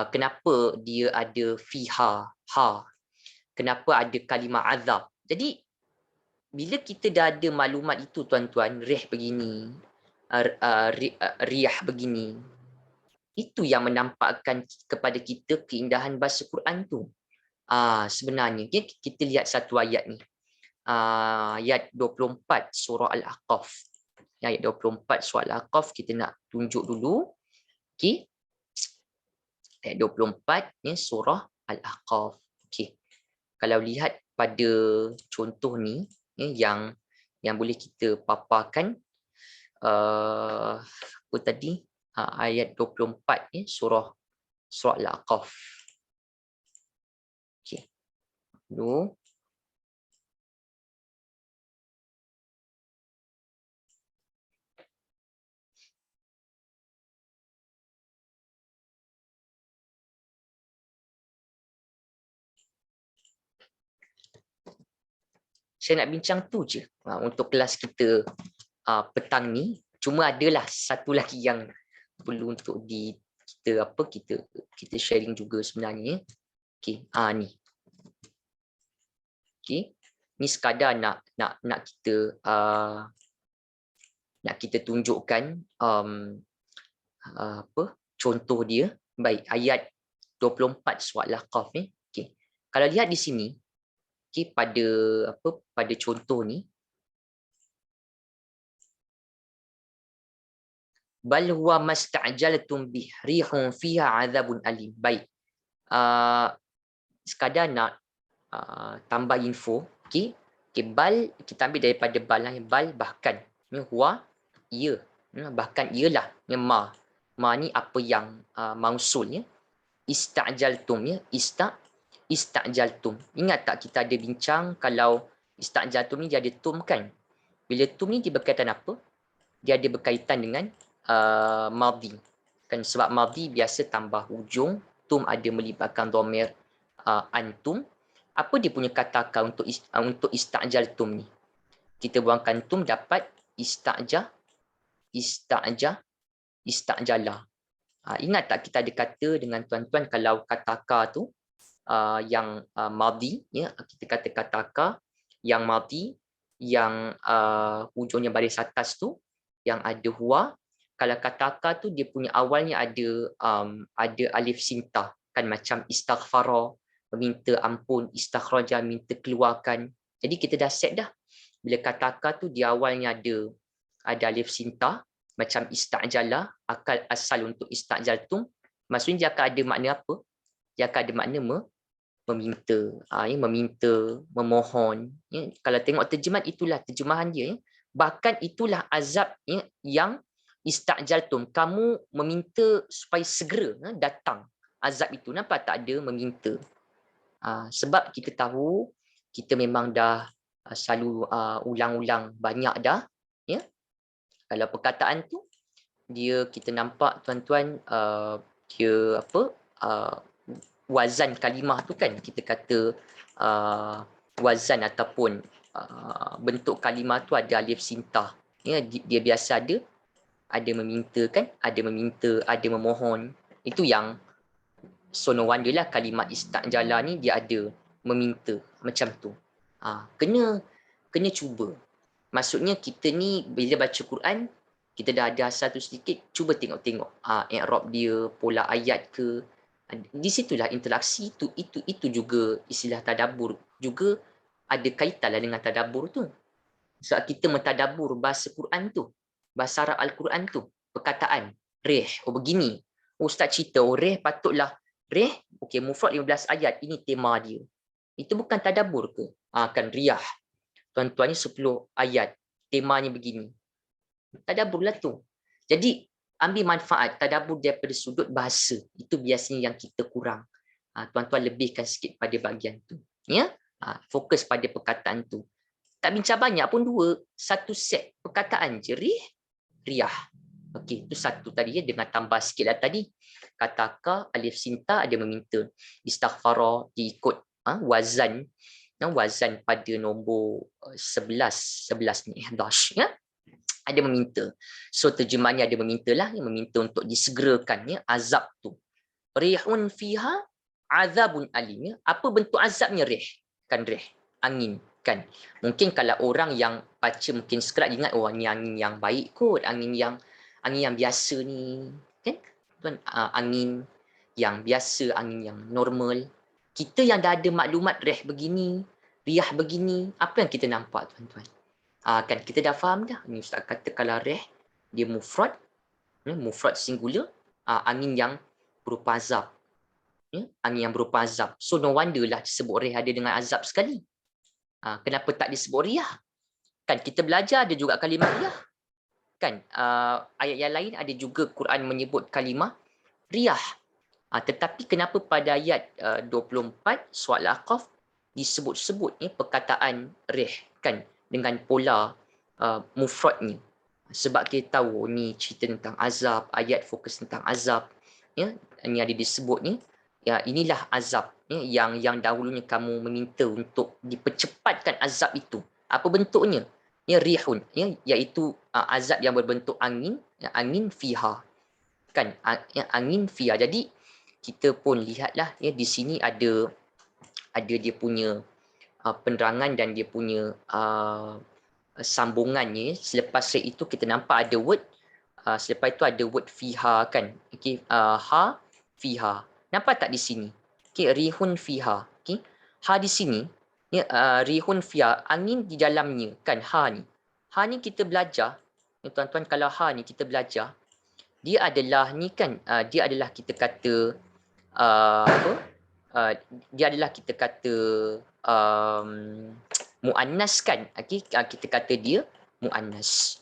Kenapa dia ada fiha, kenapa ada kalimah azab. Jadi bila kita dah ada maklumat itu tuan-tuan, rih begini, riyah begini, itu yang menampakkan kepada kita keindahan bahasa Quran tu. Sebenarnya kita lihat satu ayat ni. Ayat 24 surah Al-Ahqaf. Ayat 24 surah Al-Ahqaf kita nak tunjuk dulu. Okey. Ayat 24 ni surah Al-Ahqaf. Okey. Kalau lihat pada contoh ni, yang boleh kita paparkan, apa tadi? Ayat 24 ni surah Al-Ahqaf. Okey. Dulu. Saya nak bincang tu je untuk kelas kita petang ni. Cuma adalah satu lagi yang perlu untuk kita sharing juga sebenarnya. Okey, ni. Okey. Ni sekadar nak kita tunjukkan contoh dia. Baik, ayat 24 surah Al-Ahqaf ni. Okey. Kalau lihat di sini, okey, pada contoh ni, bal huwa masta'jaltum bih rihun fiha azabun alim. Baik. Sekadar nak tambah info. Okey. Bal kita ambil daripada bal lah. Bal bahkan. Huwa ia. Bahkan ialah. Ma ni apa yang mausul, ya. Ista'jaltum, ya. Ista'jaltum. Ingat tak kita ada bincang kalau ista'jaltum ni dia ada tum kan? Bila tum ni dia berkaitan apa? Dia ada berkaitan dengan madhi. Kan sebab madhi biasa tambah hujung, tum ada melibatkan dhamir antum. Apa dia punya kata akal untuk ista'jaltum ni? Kita buangkan tum dapat ista'jala. Ingat tak kita ada kata dengan tuan-tuan kalau kata akal tu yang madhi, ya, kita kata kata akal yang madhi, yang hujungnya baris atas tu yang ada huwa. Kalau kata akal tu dia punya awalnya ada alif sintah, kan, macam istaghfara, meminta ampun, istakhraja, minta keluarkan. Jadi kita dah set dah. Bila kata akal tu dia awalnya ada alif sintah, macam ista'jala, akal asal untuk istajaltum, maksudnya dia akan ada makna apa? Dia akan ada makna meminta, meminta, memohon. Ya. Kalau tengok terjemahan, itulah terjemahan dia. Ya. Bahkan itulah azab yang istajaltum, kamu meminta supaya segera datang azab itu. Nampak tak ada meminta? Sebab kita tahu kita memang dah selalu ulang-ulang banyak dah. Ya. Kalau perkataan tu dia kita nampak tuan-tuan dia apa wazan kalimah tu kan kita kata wazan ataupun bentuk kalimah tu ada alif sintah. Ya, dia biasa ada meminta kan, ada memohon. Itu yang so no wonder lah kalimat istajala ni dia ada meminta macam tu. Kena cuba. Maksudnya kita ni bila baca Quran, kita dah ada asal tu sedikit, cuba tengok-tengok i'rab dia, pola ayat ke. Di situlah interaksi tu, itu juga istilah tadabbur juga ada kaitan lah dengan tadabbur tu. Sebab kita mentadabbur bahasa Quran tu, bahasa Arab Al-Quran tu, perkataan reh, begini. Ustaz cerita, reh patutlah reh, okey mufrad 15 ayat, ini tema dia. Itu bukan tadabbur ke? Kan riyah. Tuan-tuan ni 10 ayat, temanya begini. Tadabbur lah tu. Jadi ambil manfaat tadabbur daripada sudut bahasa. Itu biasanya yang kita kurang. Tuan-tuan lebihkan sikit pada bahagian tu. Ya? Fokus pada perkataan tu. Tak bincang banyak pun dua. Satu set perkataan je. Riyah. Okey, itu satu tadi ya. Dengan tambah sikit lah tadi. Kataka, alif sinta ada meminta. Istaghfara diikut wazan. Wazan pada nombor 11 ni. 11 ya. Ada meminta. So terjemahannya ada meminta lah. Meminta untuk disegerakan ya, azab tu. Rihun fiha azabun alim. Ya. Apa bentuk azabnya rih? Kan rih. Angin. Kan. Mungkin kalau orang yang baca mungkin sekerat ingat, oh ni angin yang baik kot. Angin yang biasa ni. Kan? Angin yang biasa, angin yang normal. Kita yang dah ada maklumat rih begini, riyah begini, apa yang kita nampak tuan-tuan? Kan kita dah faham dah. Ni Ustaz kata kalau reh dia mufrad singular, angin yang berupa azab. Angin yang berupa azab. So no wonder lah disebut reh ada dengan azab sekali. Kenapa tak disebut riyah? Kan kita belajar ada juga kalimah riyah. Kan ayat yang lain ada juga Quran menyebut kalimah riyah. Tetapi kenapa pada ayat 24 surah Al-Aqaf disebut-sebut perkataan reh kan dengan pola mufradnya. Sebab kita tahu ni cerita tentang azab, ayat fokus tentang azab. Ya, ini ada disebut ni. Ya, inilah azab yang dahulunya kamu meminta untuk dipercepatkan azab itu. Apa bentuknya? Ya, rihun, iaitu azab yang berbentuk angin, angin fiha. Kan, angin fiha. Jadi kita pun lihatlah di sini ada dia punya penerangan dan dia punya sambungannya. Selepas itu kita nampak ada word, selepas itu ada word fiha kan. Okey, ha fiha. Nampak tak di sini? Okey, rihun fiha. Okey. Ha di sini rihun fiha, angin di dalamnya kan ha ni. Ha ni kita belajar, tuan-tuan kalau ha ni kita belajar, dia adalah ni kan dia adalah kita kata dia adalah kita kata muannas kan. Okey, kita kata dia muannas.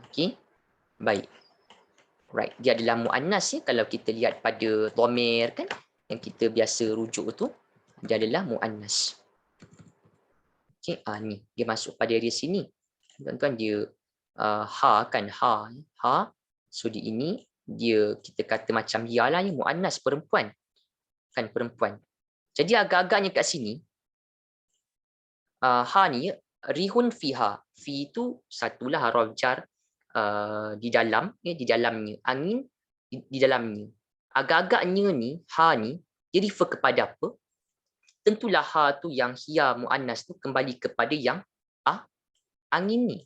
Okey. Baik. Right, dia adalah muannas ya kalau kita lihat pada dhamir kan yang kita biasa rujuk tu, dia adalah muannas. Okey, ni dia masuk pada area sini. Tuan-tuan dia ha kan ha. So di ini dia kita kata macam dia lah ya muannas perempuan. Kan perempuan. Jadi agak-agaknya kat sini ha ni rihun fiha. Fi itu satulah harf jar di dalam di dalamnya, angin di dalamnya. Agak-agaknya ni ha ni dia refer kepada apa? Tentulah ha tu yang hia muannas tu kembali kepada yang angin ni.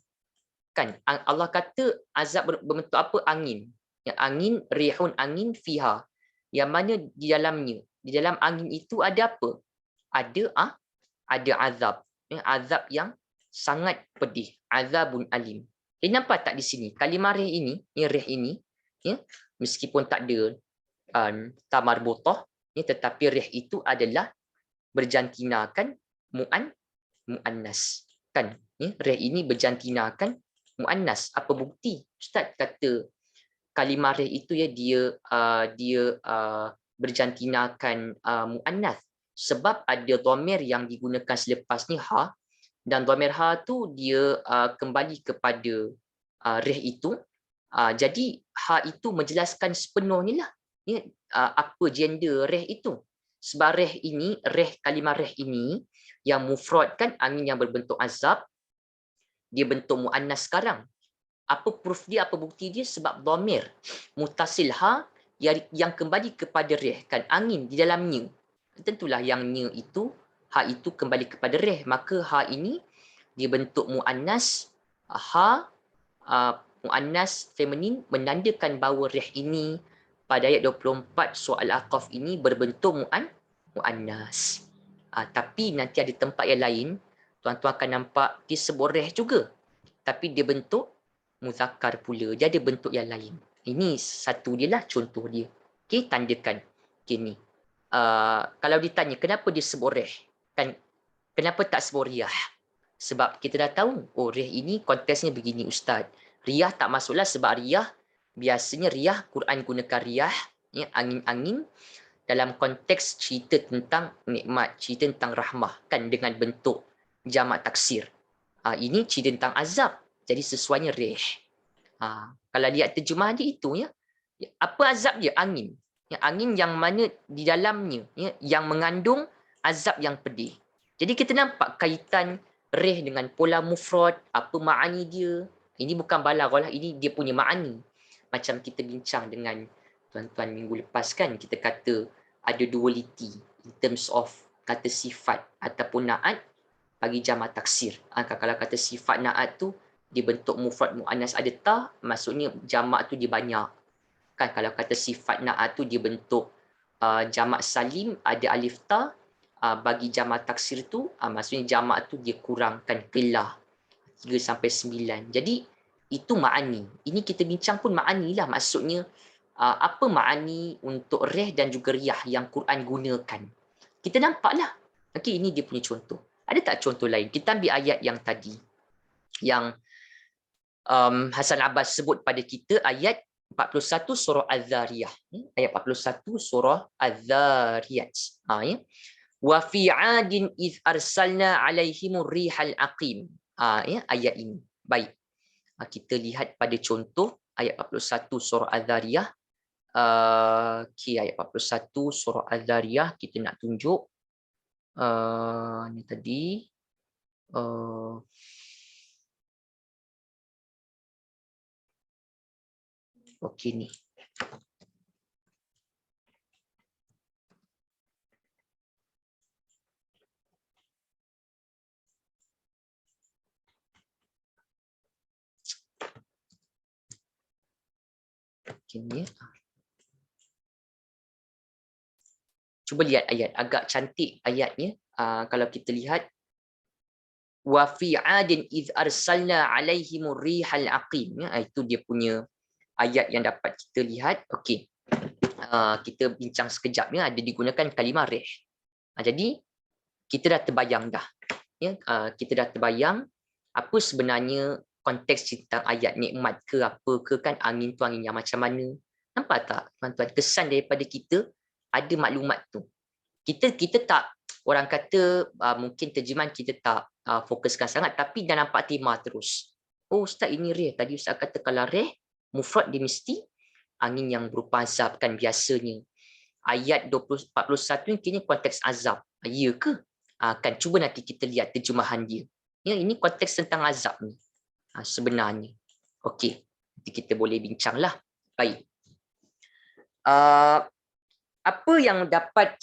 Kan Allah kata azab berbentuk apa? Angin. Yang angin rihun, angin fiha. Yang mana di dalamnya, di dalam angin itu ada apa? Ada azab. Azab yang sangat pedih. Azabun alim. Nampak tak di sini? Kalimah rih ini, rih ini, ya, meskipun tak ada ta marbutah, ya, tetapi reh itu adalah berjantinakan muannas, kan, ya, reh ini berjantinakan muannas. Apa bukti Ustaz kata kalimah reh itu, ya, dia berjantinakan muannas? Sebab ada dhamir yang digunakan selepas ni ha, dan dhamir ha tu dia kembali kepada reh itu. Jadi ha itu menjelaskan sepenuhnya lah, ya, apa gender reh itu. Sebab kalimah reh ini yang mufrad kan, angin yang berbentuk azab, dia bentuk muannas sekarang. Apa proof dia, apa bukti dia? Sebab dhamir mutasil ha yang kembali kepada reh, kan, angin di dalamnya. Tentulah yang nya itu, ha itu kembali kepada reh, maka ha ini dia bentuk muannas. Ha muannas feminin menandakan bahawa reh ini pada ayat 24 surah Al-Aqaf ini berbentuk muannas. Tapi nanti ada tempat yang lain, tuan-tuan akan nampak dia sebut reh juga, tapi dia bentuk muzakkar pula, dia ada bentuk yang lain. Ini satu dia lah, contoh dia. Okey, tandakan. Okey ni. Kalau ditanya kenapa dia sebut reh, kan, kenapa tak sebut riyah? Sebab kita dah tahu, oh riyah ini konteksnya begini Ustaz. Riyah tak masuklah sebab riyah, biasanya riyah, Quran gunakan riyah, ya, angin-angin dalam konteks cerita tentang nikmat, cerita tentang rahmah, kan, dengan bentuk jamak taksir. Ini cerita tentang azab, jadi sesuainya rih. Kalau lihat terjemah dia itu, ya, apa azab dia? Angin. Ya, angin yang mana di dalamnya, ya, yang mengandung azab yang pedih. Jadi kita nampak kaitan rih dengan pola mufrad, apa ma'ani dia. Ini bukan balaghah, ini dia punya ma'ani. Macam kita bincang dengan tuan-tuan minggu lepas, kan, kita kata ada duality in terms of kata sifat ataupun na'at bagi jamak taksir. Kalau kata sifat na'at tu dia bentuk mufrad muannas ada ta, maksudnya jamak tu dia banyak. Kan, kalau kata sifat na'at tu dia bentuk jamak salim ada alif ta, bagi jamak taksir tu maksudnya jamak tu dia kurangkan qillah 3 sampai 9. Jadi itu ma'ani. Ini kita bincang pun ma'ani lah, maksudnya apa ma'ani untuk reh dan juga riyah yang Quran gunakan. Kita nampaklah. Okey, ini dia punya contoh. Ada tak contoh lain? Kita ambil ayat yang tadi, yang Hasan Abbas sebut pada kita, ayat 41 surah Az-Zariyah. Ayat 41 surah Az-Zariyat. Ya. Wa fi 'adin iz arsalna 'alaihimur rihal aqim. Ya, ayat ini. Baik. Kita lihat pada contoh ayat 41 surah Az-Zariyah. Okay, ayat 41 surah Az-Zariyah kita nak tunjuk. Ni tadi. Okey ni. Okey ni. Cuba lihat ayat, agak cantik ayatnya. Kalau kita lihat, wa fi 'adin iz arsalna 'alaihimur rihal aqim, ya, itu dia punya ayat yang dapat kita lihat. Okey. Kita bincang sekejap, ya, ada digunakan kalimah rih. Jadi kita dah terbayang dah. Ya, kita dah terbayang apa sebenarnya konteks tentang ayat nikmat ke apa ke, kan, angin tu angin yang macam mana. Nampak tak tuan-tuan, kesan daripada kita ada maklumat tu. Kita tak, orang kata mungkin terjemahan kita tak fokuskan sangat, tapi dah nampak tema terus. Oh Ustaz, ini reh. Tadi Ustaz kata kalau reh mufrad dia mesti angin yang berupa azab, kan, biasanya. Ayat 41 ni kini konteks azab. Ya ke? Kan, cuba nanti kita lihat terjemahan dia. Ya, ini konteks tentang azab ni. Sebenarnya. Okey. Nanti kita boleh bincanglah. Baik. Apa yang dapat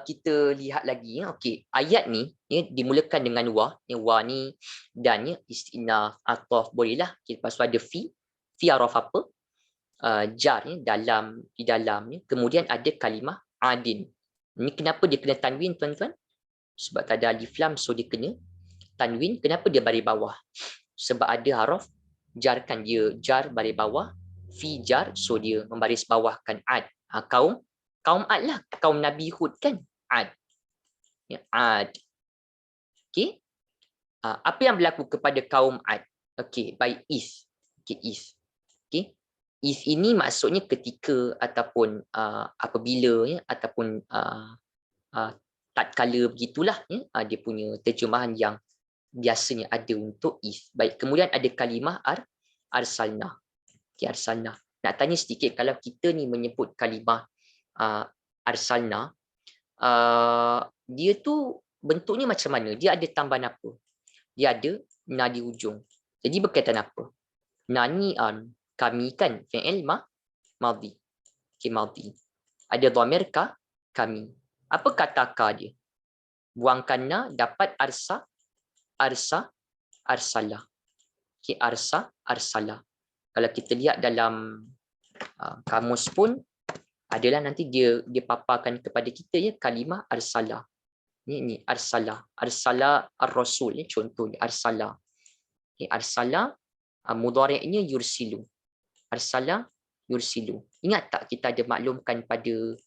kita lihat lagi, ya? Okey, ayat ni, ya, dimulakan dengan wa, ya, wa ni dan, ya, istinaf, ataf, bolehlah. Lepas tu ada fi araf apa? Jar, ya, dalam, di dalam, ya. Kemudian ada kalimah adin. Ini kenapa dia kena tanwin, tuan-tuan? Sebab tak ada alif lam, so dia kena tanwin. Kenapa dia baris bawah? Sebab ada haraf jar, kan, dia jar baris bawah. Fijar, so dia membaris bawahkan Ad. Kaum Ad lah, kaum Nabi Hud kan, Ad. Ya, Ad. Okey. Apa yang berlaku kepada kaum Ad? Okey, by is. Okey, is. Okey. Is ini maksudnya ketika ataupun apabila, ya, ataupun tatkala begitulah, ya, dia punya terjemahan yang biasanya ada untuk is. Baik, kemudian ada kalimah arsalna. Okay, arsalna. Nak tanya sedikit, kalau kita ni menyebut kalimah arsalna, dia tu bentuknya macam mana? Dia ada tambahan apa? Dia ada na di hujung. Jadi berkaitan apa? Na ni kami kan, fi'il madhi. Okay, madhi. Ada dhamir ka, kami. Apa kata ka dia? Buangkan na, dapat arsala. Okay, arsala. Kalau kita lihat dalam kamus pun, adalah nanti dia paparkan kepada kita, ya, kalimah arsala. Ni arsala. Arsala ar-rasul, ni contohnya arsala. Okay, arsala mudhari'nya yursilu. Arsala yursilu. Ingat tak kita ada maklumkan pada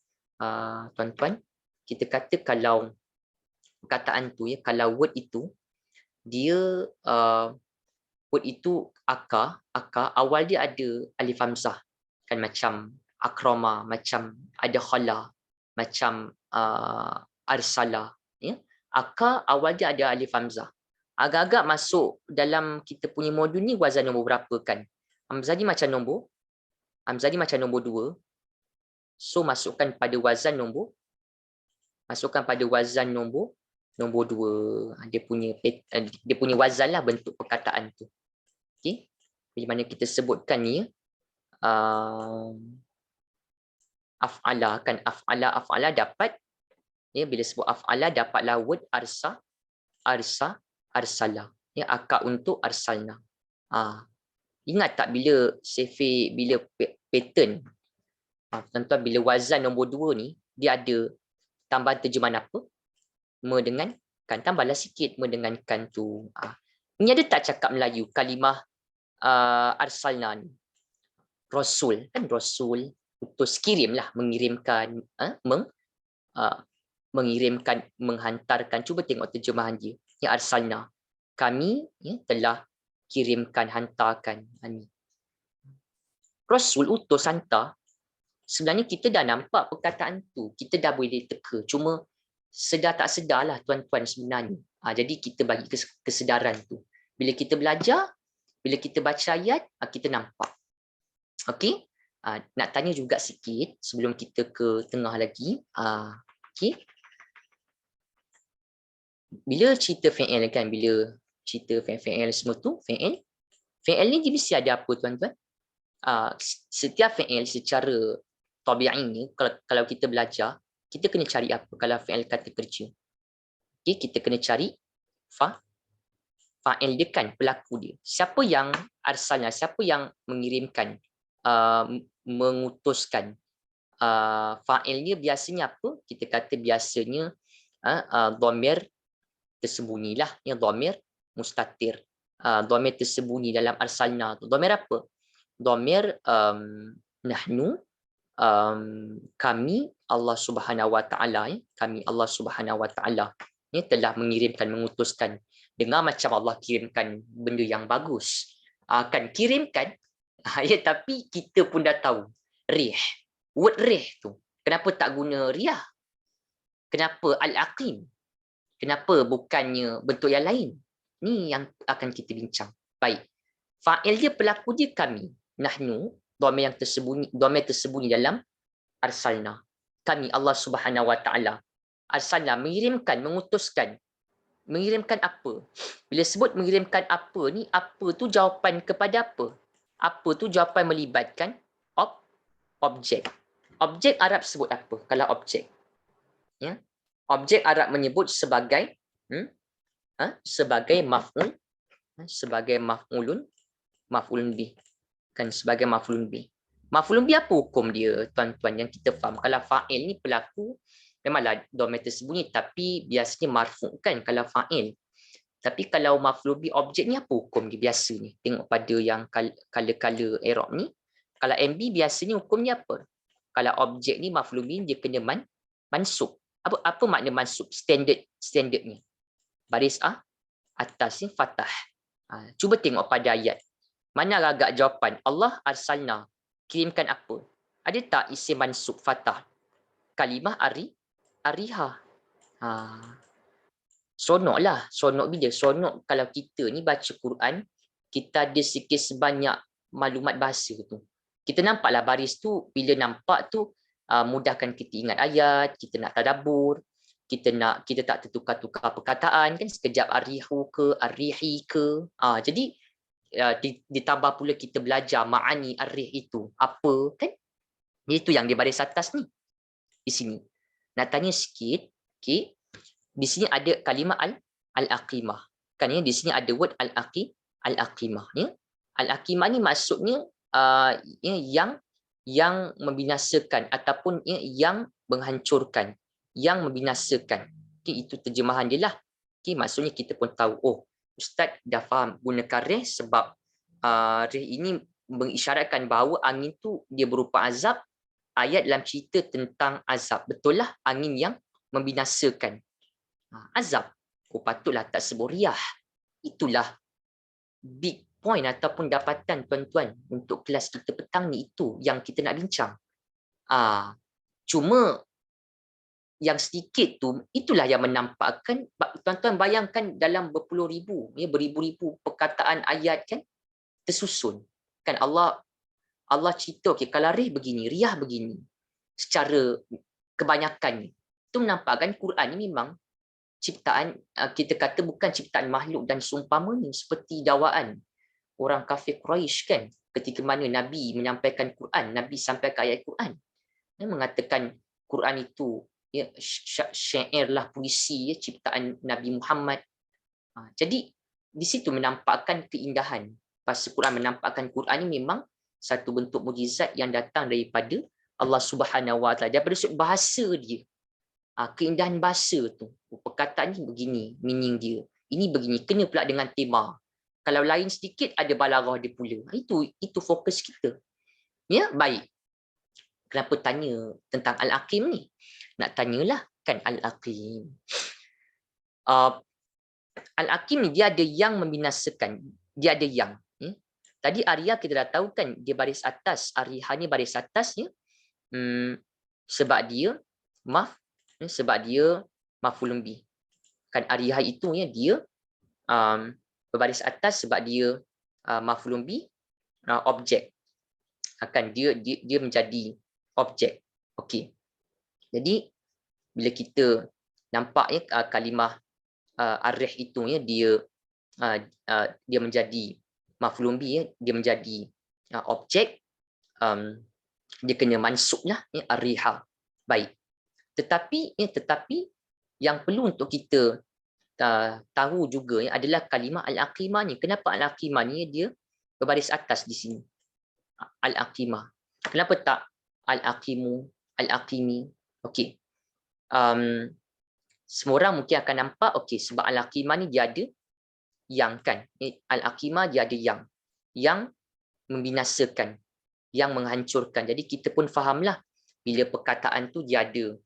tuan-tuan, kita kata kalau perkataan tu, ya, kalau word itu dia word itu akar awal dia ada alif hamzah kan, macam akrama, macam ada khala, macam arsala, ya. Akar awal dia ada alif hamzah. Agak-agak masuk dalam kita punya modul ni wazan nombor berapa kan? Hamzah ni macam nombor 2. So masukkan pada wazan nombor nombor 2. Dia punya wazan lah, bentuk perkataan tu. Okey. Macam mana kita sebutkan ni, af'ala kan, af'ala dapat, ya, bila sebut af'ala dapatlah word arsala, ya, akak untuk arsalna. Ingat tak bila pattern, tuan-tuan, bila wazan nombor 2 ni dia ada tambahan terjemahan apa? Mendengankan. Tambahlah sikit mendengankan tu. Ini ada tak cakap Melayu kalimah arsalna ni? Rasul kan, rasul utus, kirim lah, mengirimkan, mengirimkan, menghantarkan. Cuba tengok terjemahan dia. Ya, arsalna, kami, ya, telah kirimkan, hantarkan. Rasul, utus, hantar. Sebenarnya kita dah nampak perkataan tu, kita dah boleh teka. Cuma sedar tak sedarlah tuan-tuan sebenarnya. Jadi kita bagi kesedaran tu. Bila kita belajar, bila kita baca ayat, kita nampak. Okey? Nak tanya juga sikit sebelum kita ke tengah lagi. Okey. Bila cerita fi'il kan, bila cerita fi'il semua tu, fi'il ni dia mesti ada apa tuan-tuan? Setiap fi'il secara tabi'inya, kalau kita belajar, kita kena cari apa kalau fi'il kata kerja? Okay, kita kena cari fa'il dia kan, pelaku dia. Siapa yang arsalnya, siapa yang mengirimkan, mengutuskan. Fa'ilnya biasanya apa? Kita kata biasanya dhamir tersembunyilah, yang dhamir mustatir. Dhamir tersembunyi dalam arsalna tu. Dhamir apa? Dhamir nahnu, kami Allah Subhanahu Wa Taala, kami Allah Subhanahu Wa Taala, ya, telah mengirimkan, mengutuskan. Dengar macam Allah kirimkan benda yang bagus. Akan kirimkan, ya, tapi kita pun dah tahu rih. Word rih tu, kenapa tak guna riyah? Kenapa al-aqim? Kenapa bukannya bentuk yang lain? Ni yang akan kita bincang. Baik. Fa'il dia, pelaku dia kami. Nahnu, dhamir tersembunyi dalam arsalna. Kami Allah Subhanahu Wa Taala. Arsalna, mengirimkan, mengutuskan. Mengirimkan apa? Bila sebut mengirimkan apa ni, apa tu jawapan kepada apa? Apa tu jawapan melibatkan objek. Objek Arab sebut apa kalau objek? Ya. Objek Arab menyebut sebagai sebagai maf'ul, sebagai maf'ulun bih. Kan, sebagai maf'ulun bih. Maf'ulun bih apa hukum dia tuan-tuan yang kita faham? Kalau fa'il ni pelaku, memanglah dhamir tersembunyi, tapi biasanya marfu' kan kalau fa'il. Tapi kalau maf'ulun bih objek ni apa hukum dia biasa ni? Tengok pada yang kala-kala i'rab ni, Kalau MB biasanya hukumnya apa? Kalau objek ni maf'ul bih dia kena mansub. Apa makna mansub? Standardnya. Baris atas ni fathah. Cuba tengok pada ayat. Mana agak jawapan? Allah arsalna. Kirimkan apa? Ada tak isim mansub fathah? Kalimah ariha. Seronok lah. Seronok bila? Seronok kalau kita ni baca Quran, kita ada sikit sebanyak maklumat bahasa tu. Kita nampaklah baris tu, bila nampak tu, mudahkan kita ingat ayat, kita nak tadabbur, kita tak tertukar-tukar perkataan kan, sekejap arihu ke, arihi ke. Jadi ditambah pula kita belajar ma'ani arih itu apa kan. Itu yang di baris atas ni. Di sini. Nak tanya sikit, okey. Di sini ada kalimah al-aqimah. Kan ya, di sini ada word al-aqimah ya. Al-aqimah ni maksudnya yang membinasakan ataupun yang menghancurkan, yang membinasakan. Okay, itu terjemahan dia lah. Okay, maksudnya kita pun tahu, oh, Ustaz dah faham gunakan rih sebab rih ini mengisyaratkan bahawa angin tu dia berupa azab. Ayat dalam cerita tentang azab. Betul lah, angin yang membinasakan. Azab. Oh, patutlah tak sebut riyah. Itulah big point ataupun dapatan tuan-tuan untuk kelas kita petang ni, itu yang kita nak bincang. Cuma yang sedikit tu, itulah yang menampakkan, tuan-tuan bayangkan dalam berpuluh ribu, beribu-ribu perkataan ayat kan, tersusun. Kan Allah cerita, okay, kalau rih begini, riyah begini, secara kebanyakan itu menampakkan Quran ni memang ciptaan, kita kata bukan ciptaan makhluk dan seumpamanya, seperti dakwaan orang kafir Quraisy kan, ketika mana Nabi menyampaikan Quran, Nabi sampaikan ayat Quran, dia mengatakan Quran itu syair lah, puisi ciptaan Nabi Muhammad. Jadi di situ menampakkan keindahan. Pasal Quran menampakkan Quran ini memang satu bentuk mukjizat yang datang daripada Allah Subhanahu Wa Taala, daripada bahasa dia. Keindahan bahasa tu, perkataan ni begini, meaning dia. Ini begini, kena pula dengan tema. Kalau lain sedikit ada balaghah dia pula. Itu fokus kita. Ya, baik. Kenapa tanya tentang Al-Aqim ni? Nak tanyalah kan Al-Aqim. Al-Aqim ni dia ada yang membinasakan, dia ada yang. Tadi Arya kita dah tahu kan, dia baris atas, Ariha ni baris atas ya. Sebab dia maf'ulun bih. Kan Ariha itu ya, dia berbaris atas sebab dia maf'ulun bih, objek. Akan dia menjadi objek. Okey. Jadi bila kita nampak ya kalimah arih itu ya, dia menjadi maf'ulun bih ya, dia menjadi objek, dia kena mansublah ya, ariha. Baik. Tetapi yang perlu untuk kita tahu juga ya, adalah kalimah al-aqimah ni. Kenapa al-aqimah ni dia berbaris atas di sini? Al-aqimah. Kenapa tak al-aqimu, al-aqimi? Okey. Semua orang mungkin akan nampak, okey, sebab al-aqimah ni dia ada yang kan. Al-aqimah dia ada yang membinasakan, yang menghancurkan. Jadi kita pun fahamlah bila perkataan tu dia ada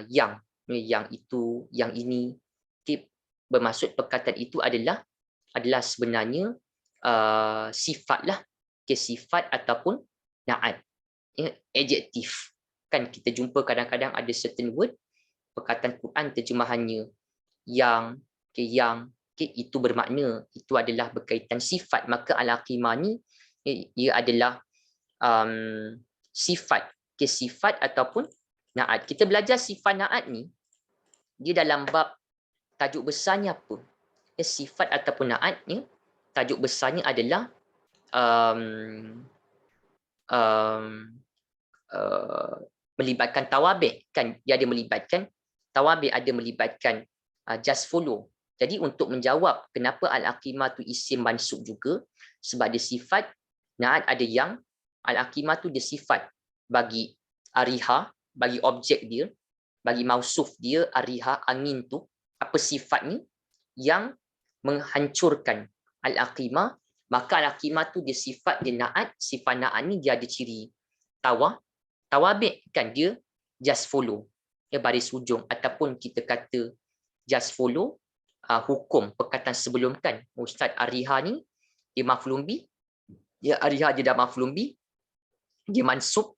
yang itu, yang ini. Okay, bermaksud perkataan itu adalah sebenarnya sifat lah. Okay, sifat ataupun na'at. Adjektif. Kan kita jumpa kadang-kadang ada certain word, perkataan Quran terjemahannya yang, itu bermakna, itu adalah berkaitan sifat. Maka al-aqimah ni, ia adalah sifat. Okay, sifat ataupun na'at. Kita belajar sifat na'at ni, dia dalam bab tajuk besarnya apa? Sifat ataupun na'at ni, tajuk besarnya adalah melibatkan tawabih. Kan dia ada melibatkan tawabih, ada melibatkan just follow. Jadi untuk menjawab kenapa al-aqimah tu isim mansub juga, sebab dia sifat, na'at ada yang, al-aqimah tu dia sifat bagi ariha, bagi objek dia, bagi mausuf dia, ariha, angin tu, apa sifatnya yang menghancurkan. Al-aqimah Maka al-aqimah tu dia sifat dia naat, sifat naat ni dia ada ciri tawabik kan, dia just follow ya baris hujung, ataupun kita kata just follow hukum perkataan sebelum kan. Ustaz Ariha ni dia maf'ulun bi, ya Ariha dia dah maf'ulun bi, dia mansub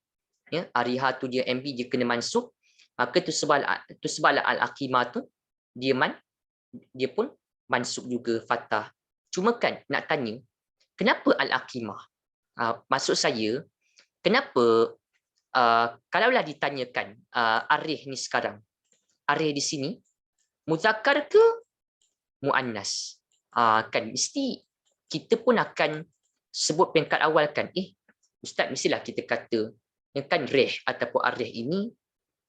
ya, Ariha tu dia MB dia kena mansub, maka tu sebab al-aqimah tu dia pun mansub juga fathah. Cuma kan nak tanya, kenapa al-aqimah? Maksud saya, kenapa kalaulah ditanyakan arih ni sekarang, arih di sini muzakkar ke muannas? Kan mesti kita pun akan sebut peringkat awal kan, ustaz mestilah kita kata yang kan reh ataupun arih ini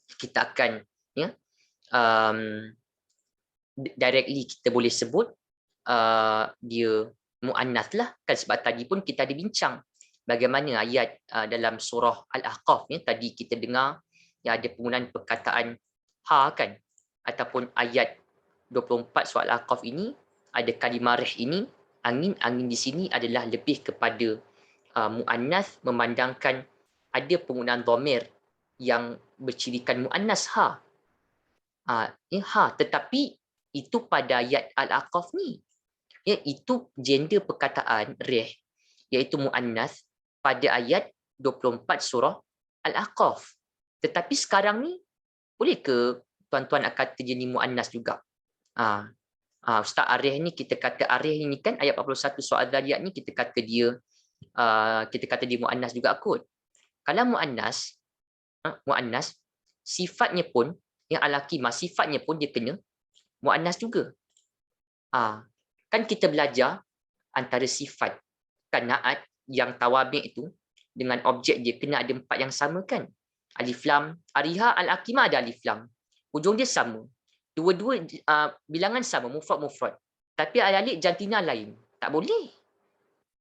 kita akan ya directly kita boleh sebut dia muannas lah kan, sebab tadi pun kita ada bincang bagaimana ayat dalam surah Al-Ahqaf ya, tadi kita dengar ya ada penggunaan perkataan ha kan, ataupun ayat 24 surah Al-Ahqaf ini ada kalimah rih ini, angin di sini adalah lebih kepada muannas, memandangkan ada penggunaan dhamir yang bercirikan muannas ha. Tetapi itu pada ayat Al-Ahqaf ni ya, itu gender perkataan rih iaitu muannas pada ayat 24 surah Al-Ahqaf. Tetapi sekarang ni boleh ke tuan-tuan nak kata dia ni muannas juga? Ustaz arih ni kita kata arih ni kan ayat 41 surah Al-Dhariyat ni kita kata dia muannas juga kot. Kalau muannas sifatnya pun yang al-aqimah sifatnya pun dia kena muannas juga. Kan kita belajar antara sifat kanaat yang tawabik itu dengan objek dia kena ada 4 yang sama kan. Alif lam, ariha al-aqimah ada alif lam. Hujung dia sama. Dua-dua bilangan sama, mufrad. Tapi alif jantina lain. Tak boleh.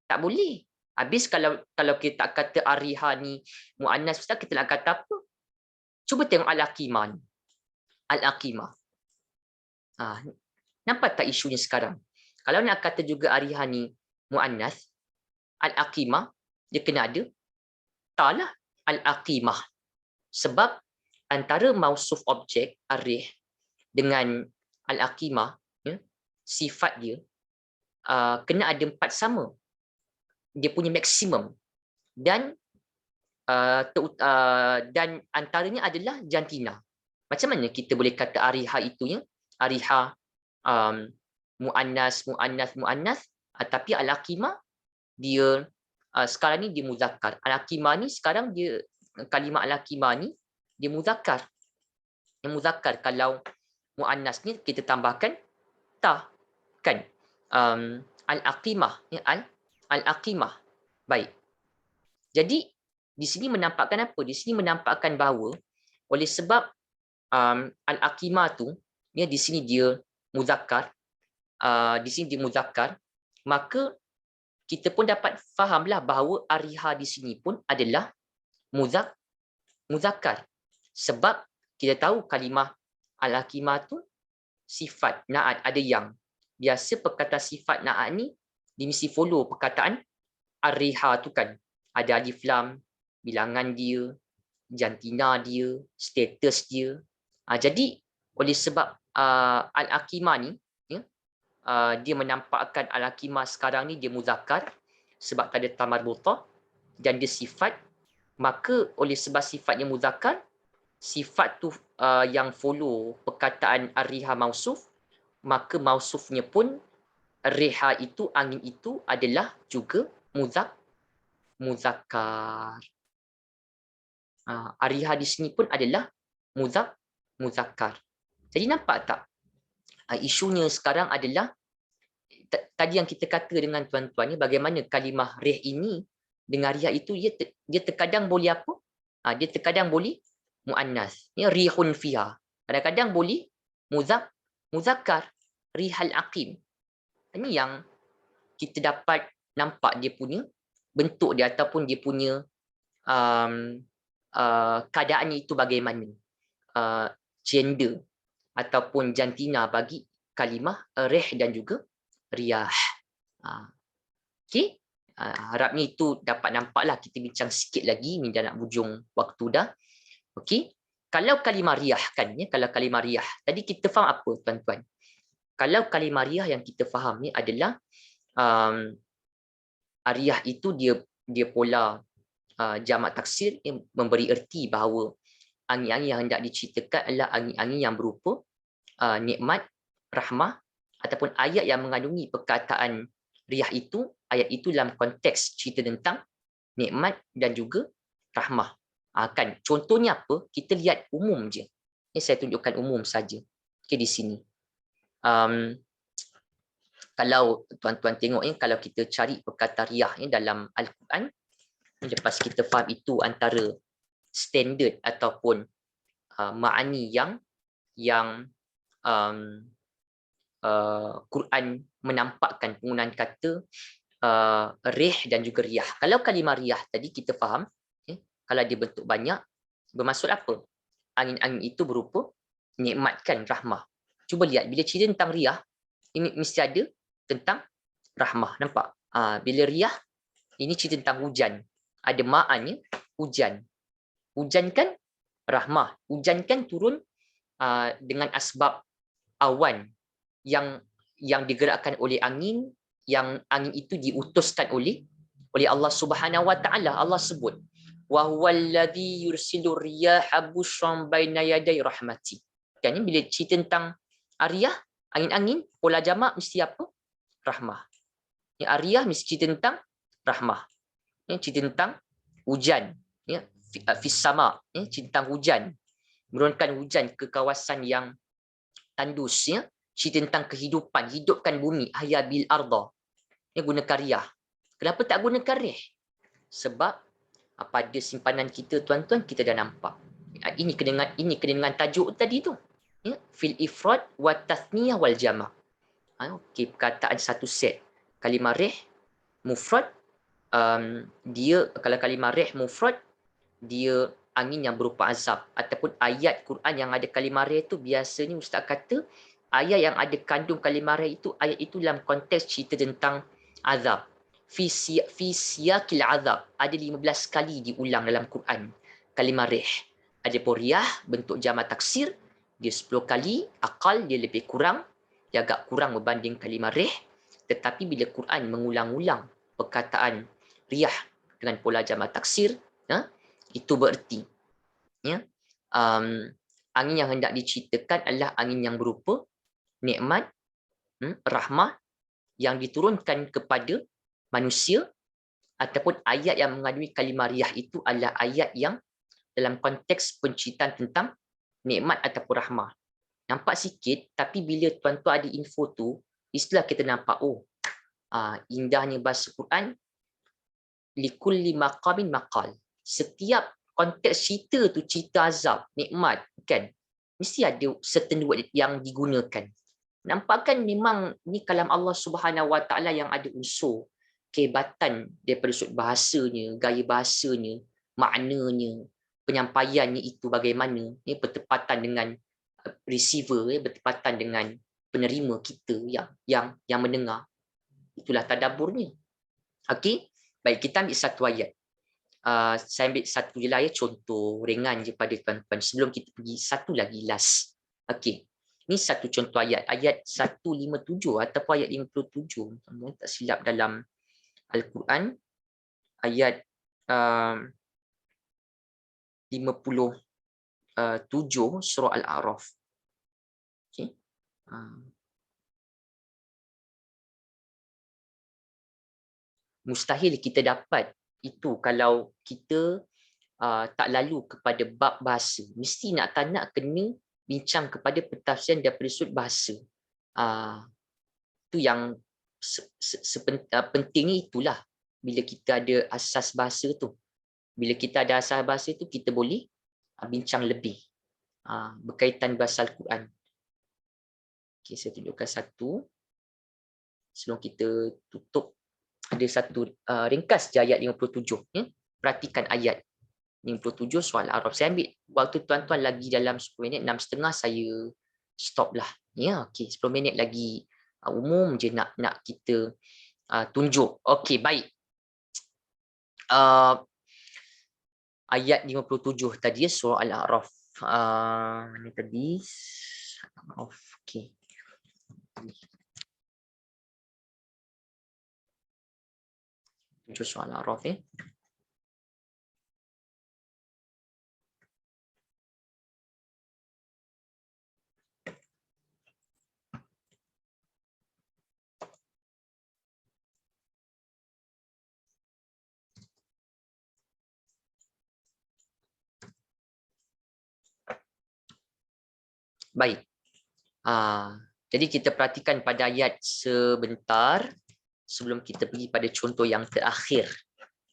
Tak boleh. Habis kalau kita kata ariha ni muannas, ustaz kita nak kata apa? Cuba tengok al-aqimah ni. Al-aqimah. Nampak tak isunya sekarang? Kalau nak kata juga ariha ni muannas, al-aqimah dia kena ada ta'lah al-aqimah. Sebab antara mausuf objek arih dengan al-aqimah ya, sifat dia kena ada 4 sama. Dia punya maksimum dan antaranya adalah jantina. Macam mana kita boleh kata ariha itu ya? Ariha muannas, tapi al-aqimah dia sekarang ni dia muzakkar. Al-aqimah ni sekarang dia kalimah al-aqimah ni dia muzakkar. Yang muzakkar, kalau muannas ni kita tambahkan ta kan. Al-aqimah ya, al-aqimah. Baik. Jadi di sini menampakkan apa? Di sini menampakkan bahawa oleh sebab al-aqimah tu ya di sini dia muzakkar, maka kita pun dapat fahamlah bahawa ariha di sini pun adalah muzakkar. Sebab kita tahu kalimah al-aqimah tu sifat naat ada yang. Biasa perkataan sifat naat ni dia mesti follow perkataan ariha tu kan. Ada alif lam, bilangan dia, jantina dia, status dia. Jadi oleh sebab al-aqimah ni ya, dia menampakkan al-aqimah sekarang ni dia muzakkar sebab tak ada tamarbutah dan dia sifat, maka oleh sebab sifatnya muzakkar, sifat tu yang follow perkataan ar-riha mausuf, maka mausufnya pun riha itu, angin itu adalah juga muzakkar. Ar-riha di sini pun adalah muzakkar. Jadi nampak tak? Isunya sekarang adalah tadi yang kita kata dengan tuan-tuan ni, bagaimana kalimah rih ini dengan riha itu dia terkadang boleh apa? Dia terkadang boleh muannas. Ya, rihun fiha. Kadang-kadang boleh muzakkar, rihal aqim. Ini yang kita dapat nampak dia punya bentuk dia ataupun dia punya keadaannya itu bagaimana. Gender ataupun jantina bagi kalimah rih dan juga riyah. Okey. Harapnya itu dapat nampaklah, kita bincang sikit lagi, ni dah nak hujung waktu dah. Okey. Kalau kalimah riyah kan, kalau kalimah riyah, tadi kita faham apa tuan-tuan? Kalau kalimah riyah yang kita faham ni adalah um, riyah itu dia pola jamak taksir yang memberi erti bahawa angin-angin yang hendak diceritakan adalah angin-angin yang berupa nikmat, rahmah, ataupun ayat yang mengandungi perkataan riyah itu, ayat itu dalam konteks cerita tentang nikmat dan juga rahmah. Kan contohnya apa? Kita lihat umum je. Ini saya tunjukkan umum saja. Okay, di sini. Kalau tuan-tuan tengok kalau kita cari perkataan riyah dalam Al-Quran, lepas kita faham itu antara standard ataupun ma'ani yang Quran menampakkan penggunaan kata rih dan juga riyah. Kalau kalimah riyah tadi kita faham, kalau dia bentuk banyak, bermaksud apa? Angin-angin itu berupa nikmatkan rahmah. Cuba lihat, bila cerita tentang riyah, ini mesti ada tentang rahmah. Nampak? Bila riyah, ini cerita tentang hujan. Ada ma'annya, hujan. Hujan kan rahmah. Hujan kan turun dengan asbab awan yang digerakkan oleh angin, yang angin itu diutuskan oleh Allah Subhanahu wa taala. Allah sebut, wa huwallazi yursilu riyaha busyran baina yaday rahmati. Kan bila cerita tentang riyah, angin-angin, pola jamak mesti apa? Rahmah. Ya, riyah mesti cerita tentang rahmah. Ya, cerita tentang hujan. Ya, fis sama, cerita tentang hujan. Menurunkan hujan ke kawasan yang tandus, ya. Cerita tentang kehidupan, hidupkan bumi, ahya bil arda. Ya, gunakan riyah. Kenapa tak gunakan rih? Sebab pada simpanan kita tuan-tuan, kita dah nampak. Ini kena dengan tajuk tadi tu. Ya, fil ifrad wa tathniyah wal jama'. Okey, perkataan satu set. Kalimah rih mufrad, dia kalau kalimah rih mufrad, dia angin yang berupa azab, ataupun ayat Quran yang ada kalimah rih itu biasanya ustaz kata ayat yang ada kandung kalimah rih itu, ayat itu dalam konteks cerita tentang azab. Fi siyaqil azab, ada 15 kali diulang dalam Quran kalimah rih. Ada riyah bentuk jamak taksir, dia 10 kali, akal dia lebih kurang, dia agak kurang berbanding kalimah rih. Tetapi bila Quran mengulang-ulang perkataan riyah dengan pola jamak taksir, itu bererti, ya, angin yang hendak diceritakan adalah angin yang berupa nikmat, rahmah yang diturunkan kepada manusia, ataupun ayat yang mengandungi kalimah riyah itu adalah ayat yang dalam konteks penceritaan tentang nikmat ataupun rahmah. Nampak sikit, tapi bila tuan-tuan ada info tu, istilah kita nampak, indahnya bahasa Quran, likulli maqamin maqal. Setiap konteks cerita tu, cerita azab, nikmat, kan, mesti ada certain word yang digunakan. Nampak kan memang ni kalam Allah Subhanahu Wa Taala yang ada unsur kehebatan daripada sudut bahasanya, gaya bahasanya, maknanya, penyampaiannya itu bagaimana, bertepatan dengan receiver, bertepatan dengan penerima kita yang mendengar. Itulah tadabburnya. Okey, baik, kita ambil satu ayat. Saya ambil satu je lah, contoh ringan je pada tuan-tuan sebelum kita pergi satu lagi last. Okey, ni satu contoh ayat 157 ataupun ayat 57, tak silap, dalam Al-Quran, ayat 57 surah Al-A'raf. Okey, mustahil kita dapat itu kalau kita tak lalu kepada bab bahasa. Mesti nak tak nak kena bincang kepada pentafsiran daripada sudut bahasa. Itu yang pentingnya itulah. Bila kita ada asas bahasa tu, bila kita ada asas bahasa tu, kita boleh bincang lebih berkaitan bahasa Al-Quran. Okay, saya tunjukkan satu sebelum kita tutup. Ada satu ringkas je ayat 57, ya. Perhatikan ayat 57 soal Arab. Saya ambil waktu tuan-tuan lagi dalam 10 minit, 6.30 saya stop lah. Ya, okey, 10 minit lagi. Umum je nak kita tunjuk. Okey, baik. Ayat 57 tadi surah Al-A'raf. Mana tadi? Al-A'raf. Okey. Surah Al-A'raf Baik. Jadi kita perhatikan pada ayat sebentar sebelum kita pergi pada contoh yang terakhir.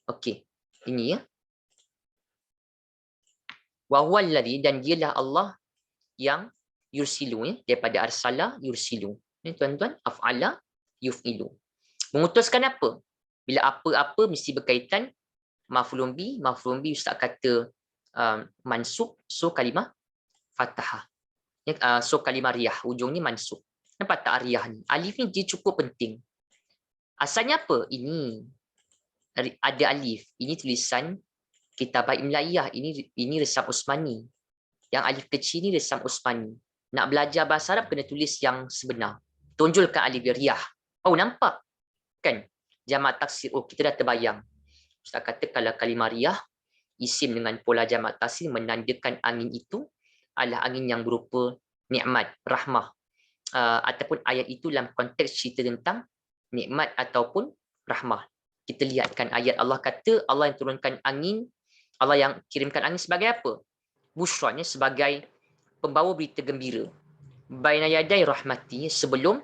Okey. Ini ya. Wa huwallazi, dan dialah Allah yang yursilu ya, daripada arsala yursilu. Ni tuan-tuan, af'ala yuf'ilu. Mengutuskan apa? Bila apa-apa mesti berkaitan maf'ulun bi, ustaz kata mansub, so kalimah fathah. So kalimah riyah, ujung ni mansub. Nampak tak riyah ni? Alif ni dia cukup penting. Asalnya apa? Ini ada alif. Ini tulisan Kitabah Imlaiyah. Ini resam Usmani. Yang alif kecil ni resam Usmani. Nak belajar bahasa Arab kena tulis yang sebenar. Tonjolkan alif riyah. Oh, nampak? Kan? Jamak taksir. Oh, kita dah terbayang. Ustaz kata kalau kalimah riyah, isim dengan pola jamak taksir menandakan angin itu adalah angin yang berupa nikmat, rahmah. Ataupun ayat itu dalam konteks cerita tentang nikmat ataupun rahmah. Kita lihatkan ayat Allah kata Allah yang turunkan angin, Allah yang kirimkan angin sebagai apa? Busranya, sebagai pembawa berita gembira. Baina yaday rahmati, sebelum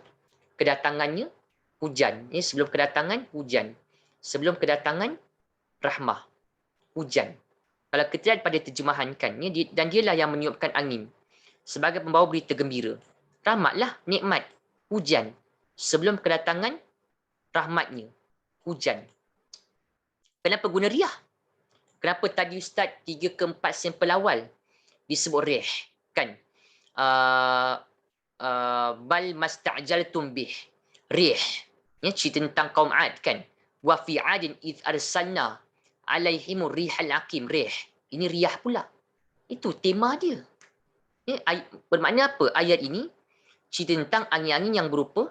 kedatangannya hujan. Sebelum kedatangan hujan. Sebelum kedatangan rahmah, hujan. Kalau kita lihat pada terjemahan kan, dan dialah yang meniupkan angin sebagai pembawa berita gembira. Rahmatlah, nikmat, hujan. Sebelum kedatangan rahmatnya, hujan. Kenapa guna riyah? Kenapa tadi Ustaz 3 ke 4 sampel awal disebut rih? Kan? Bal masta'jaltum bih. Rih. Ya, cerita tentang kaum Ad kan? Wa fi 'adin id arsalna alaihimur rihal aqim. Rih. Ini riyah pula. Itu tema dia. Ya, bermakna apa? Ayat ini cerita tentang angin-angin yang berupa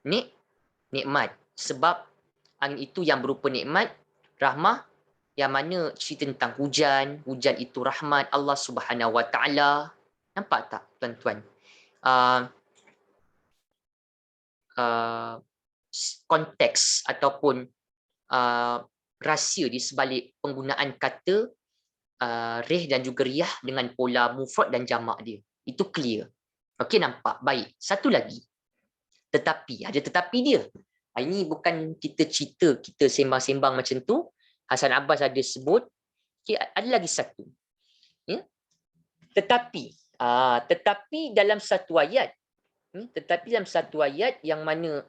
nikmat. Sebab angin itu yang berupa nikmat, rahmah, yang mana cerita tentang hujan. Hujan itu rahmat Allah Subhanahu Wa Taala. Nampak tak, tuan-tuan? Konteks ataupun rahsia di sebalik penggunaan kata rih dan juga riyah dengan pola mufrad dan jamak dia. Itu clear. Okey, nampak? Baik. Satu lagi. Tetapi. Ada tetapi dia. Ini bukan kita cerita, kita sembang-sembang macam tu. Hasan Abbas ada sebut. Okay, ada lagi satu. Ya? Tetapi. Tetapi dalam satu ayat. Tetapi dalam satu ayat yang mana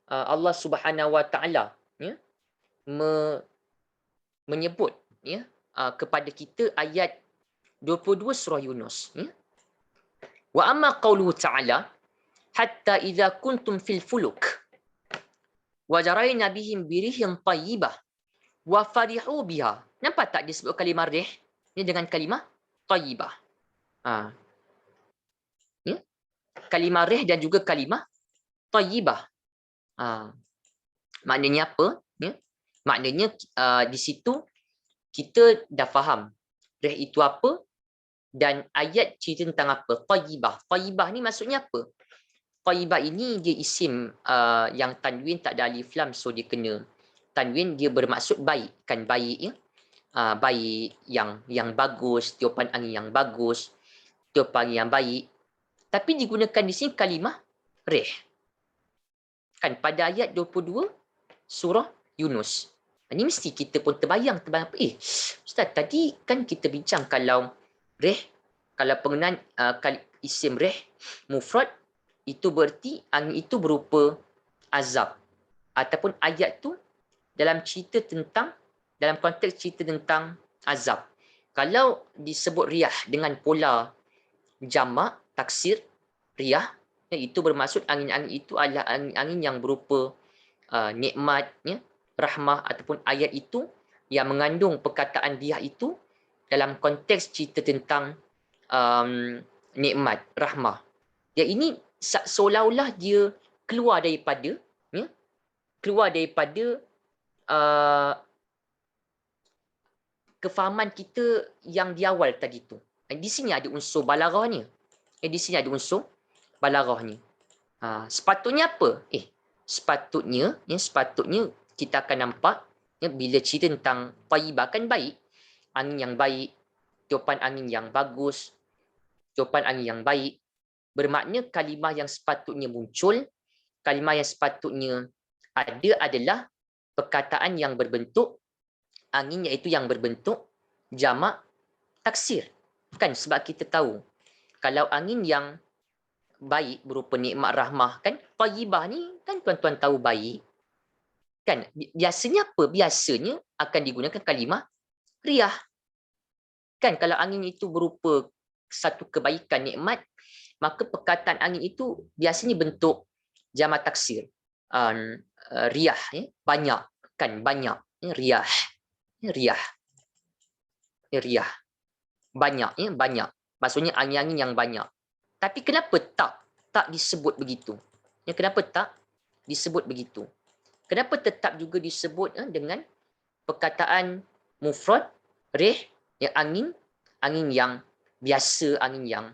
Allah Subhanahu Wa Taala menyebut kepada kita ayat 22 surah Yunus. Wa amma qauluhu ta'ala hatta idza kuntum fil fuluk wa jarayna bihim birihin tayyibah wa farihu biha. Nampak tak disebut kalimah rih ni dengan kalimah tayyibah. Kalimah rih dan juga kalimah tayyibah. Maknanya apa? Maknanya di situ kita dah faham rih itu apa dan ayat cerita tentang apa? Tayyibah. Tayyibah ni maksudnya apa? Tayyibah ini dia isim yang tanwin tak ada alif lam, so dia kena tanwin, dia bermaksud baik. Kan baik ya? Baik, yang bagus, tiupan angin yang bagus, tiupan angin yang baik. Tapi digunakan di sini kalimah rih. Kan pada ayat 22 surah Yunus. Ini mesti kita pun terbayang apa? Ustaz, tadi kan kita bincang kalau rih, kalau penggunaan isim rih mufrad, itu berarti angin itu berupa azab. Ataupun ayat tu dalam cerita tentang, dalam konteks cerita tentang azab. Kalau disebut riyah dengan pola jamak, taksir, riyah, itu bermaksud angin-angin itu adalah angin-angin yang berupa nikmat, ya, rahmah ataupun ayat itu yang mengandung perkataan riyah itu dalam konteks cerita tentang nikmat, rahmah. Yang ini seolah-olah dia keluar daripada, ya, keluar daripada kefahaman kita yang di awal tadi tu. Di sini ada unsur balaghahnya. Di sini ada unsur balaghahnya. Sepatutnya apa? Sepatutnya kita akan nampak, ya, bila cerita tentang thayyibah kan baik, angin yang baik, tiupan angin yang bagus, tiupan angin yang baik, bermakna kalimah yang sepatutnya muncul, kalimah yang sepatutnya ada adalah perkataan yang berbentuk angin, iaitu yang berbentuk jamak taksir. Kan sebab kita tahu kalau angin yang baik berupa nikmat rahmah, kan thayyibah ni kan tuan-tuan tahu baik. Kan biasanya apa? Biasanya akan digunakan kalimah riyah. Kan kalau angin itu berupa satu kebaikan nikmat, maka perkataan angin itu biasanya bentuk jamak taksir. Riyah, ya, banyak, kan banyak, ya, riyah. Riyah. Riyah. Banyak, ya, banyak. Maksudnya angin-angin yang banyak. Tapi kenapa tak disebut begitu? Ya, kenapa tak disebut begitu? Kenapa tetap juga disebut dengan perkataan mufrad, rih, yang angin yang biasa, angin yang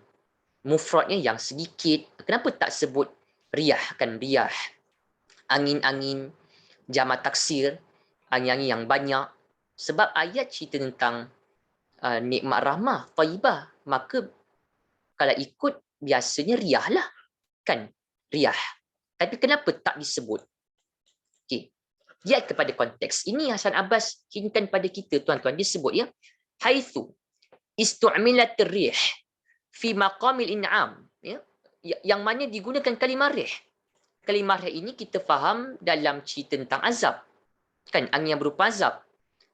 mufradnya yang sedikit. Kenapa tak sebut riyah, kan riyah? Angin-angin jamak taksir, angin-angin yang banyak. Sebab ayat cerita tentang nikmat rahmah, thayyibah, maka kalau ikut biasanya riyah lah, kan riyah. Tapi kenapa tak disebut? Okey, lihat kepada konteks ini. Hasan Abbas hinkan pada kita, tuan-tuan, disebut, ya, haitsu istu'milat ar-rih fi maqamil in'am, ya, yang mana digunakan kalimah rih. Kalimah rih ini kita faham dalam cerita tentang azab, kan angin yang berupa azab.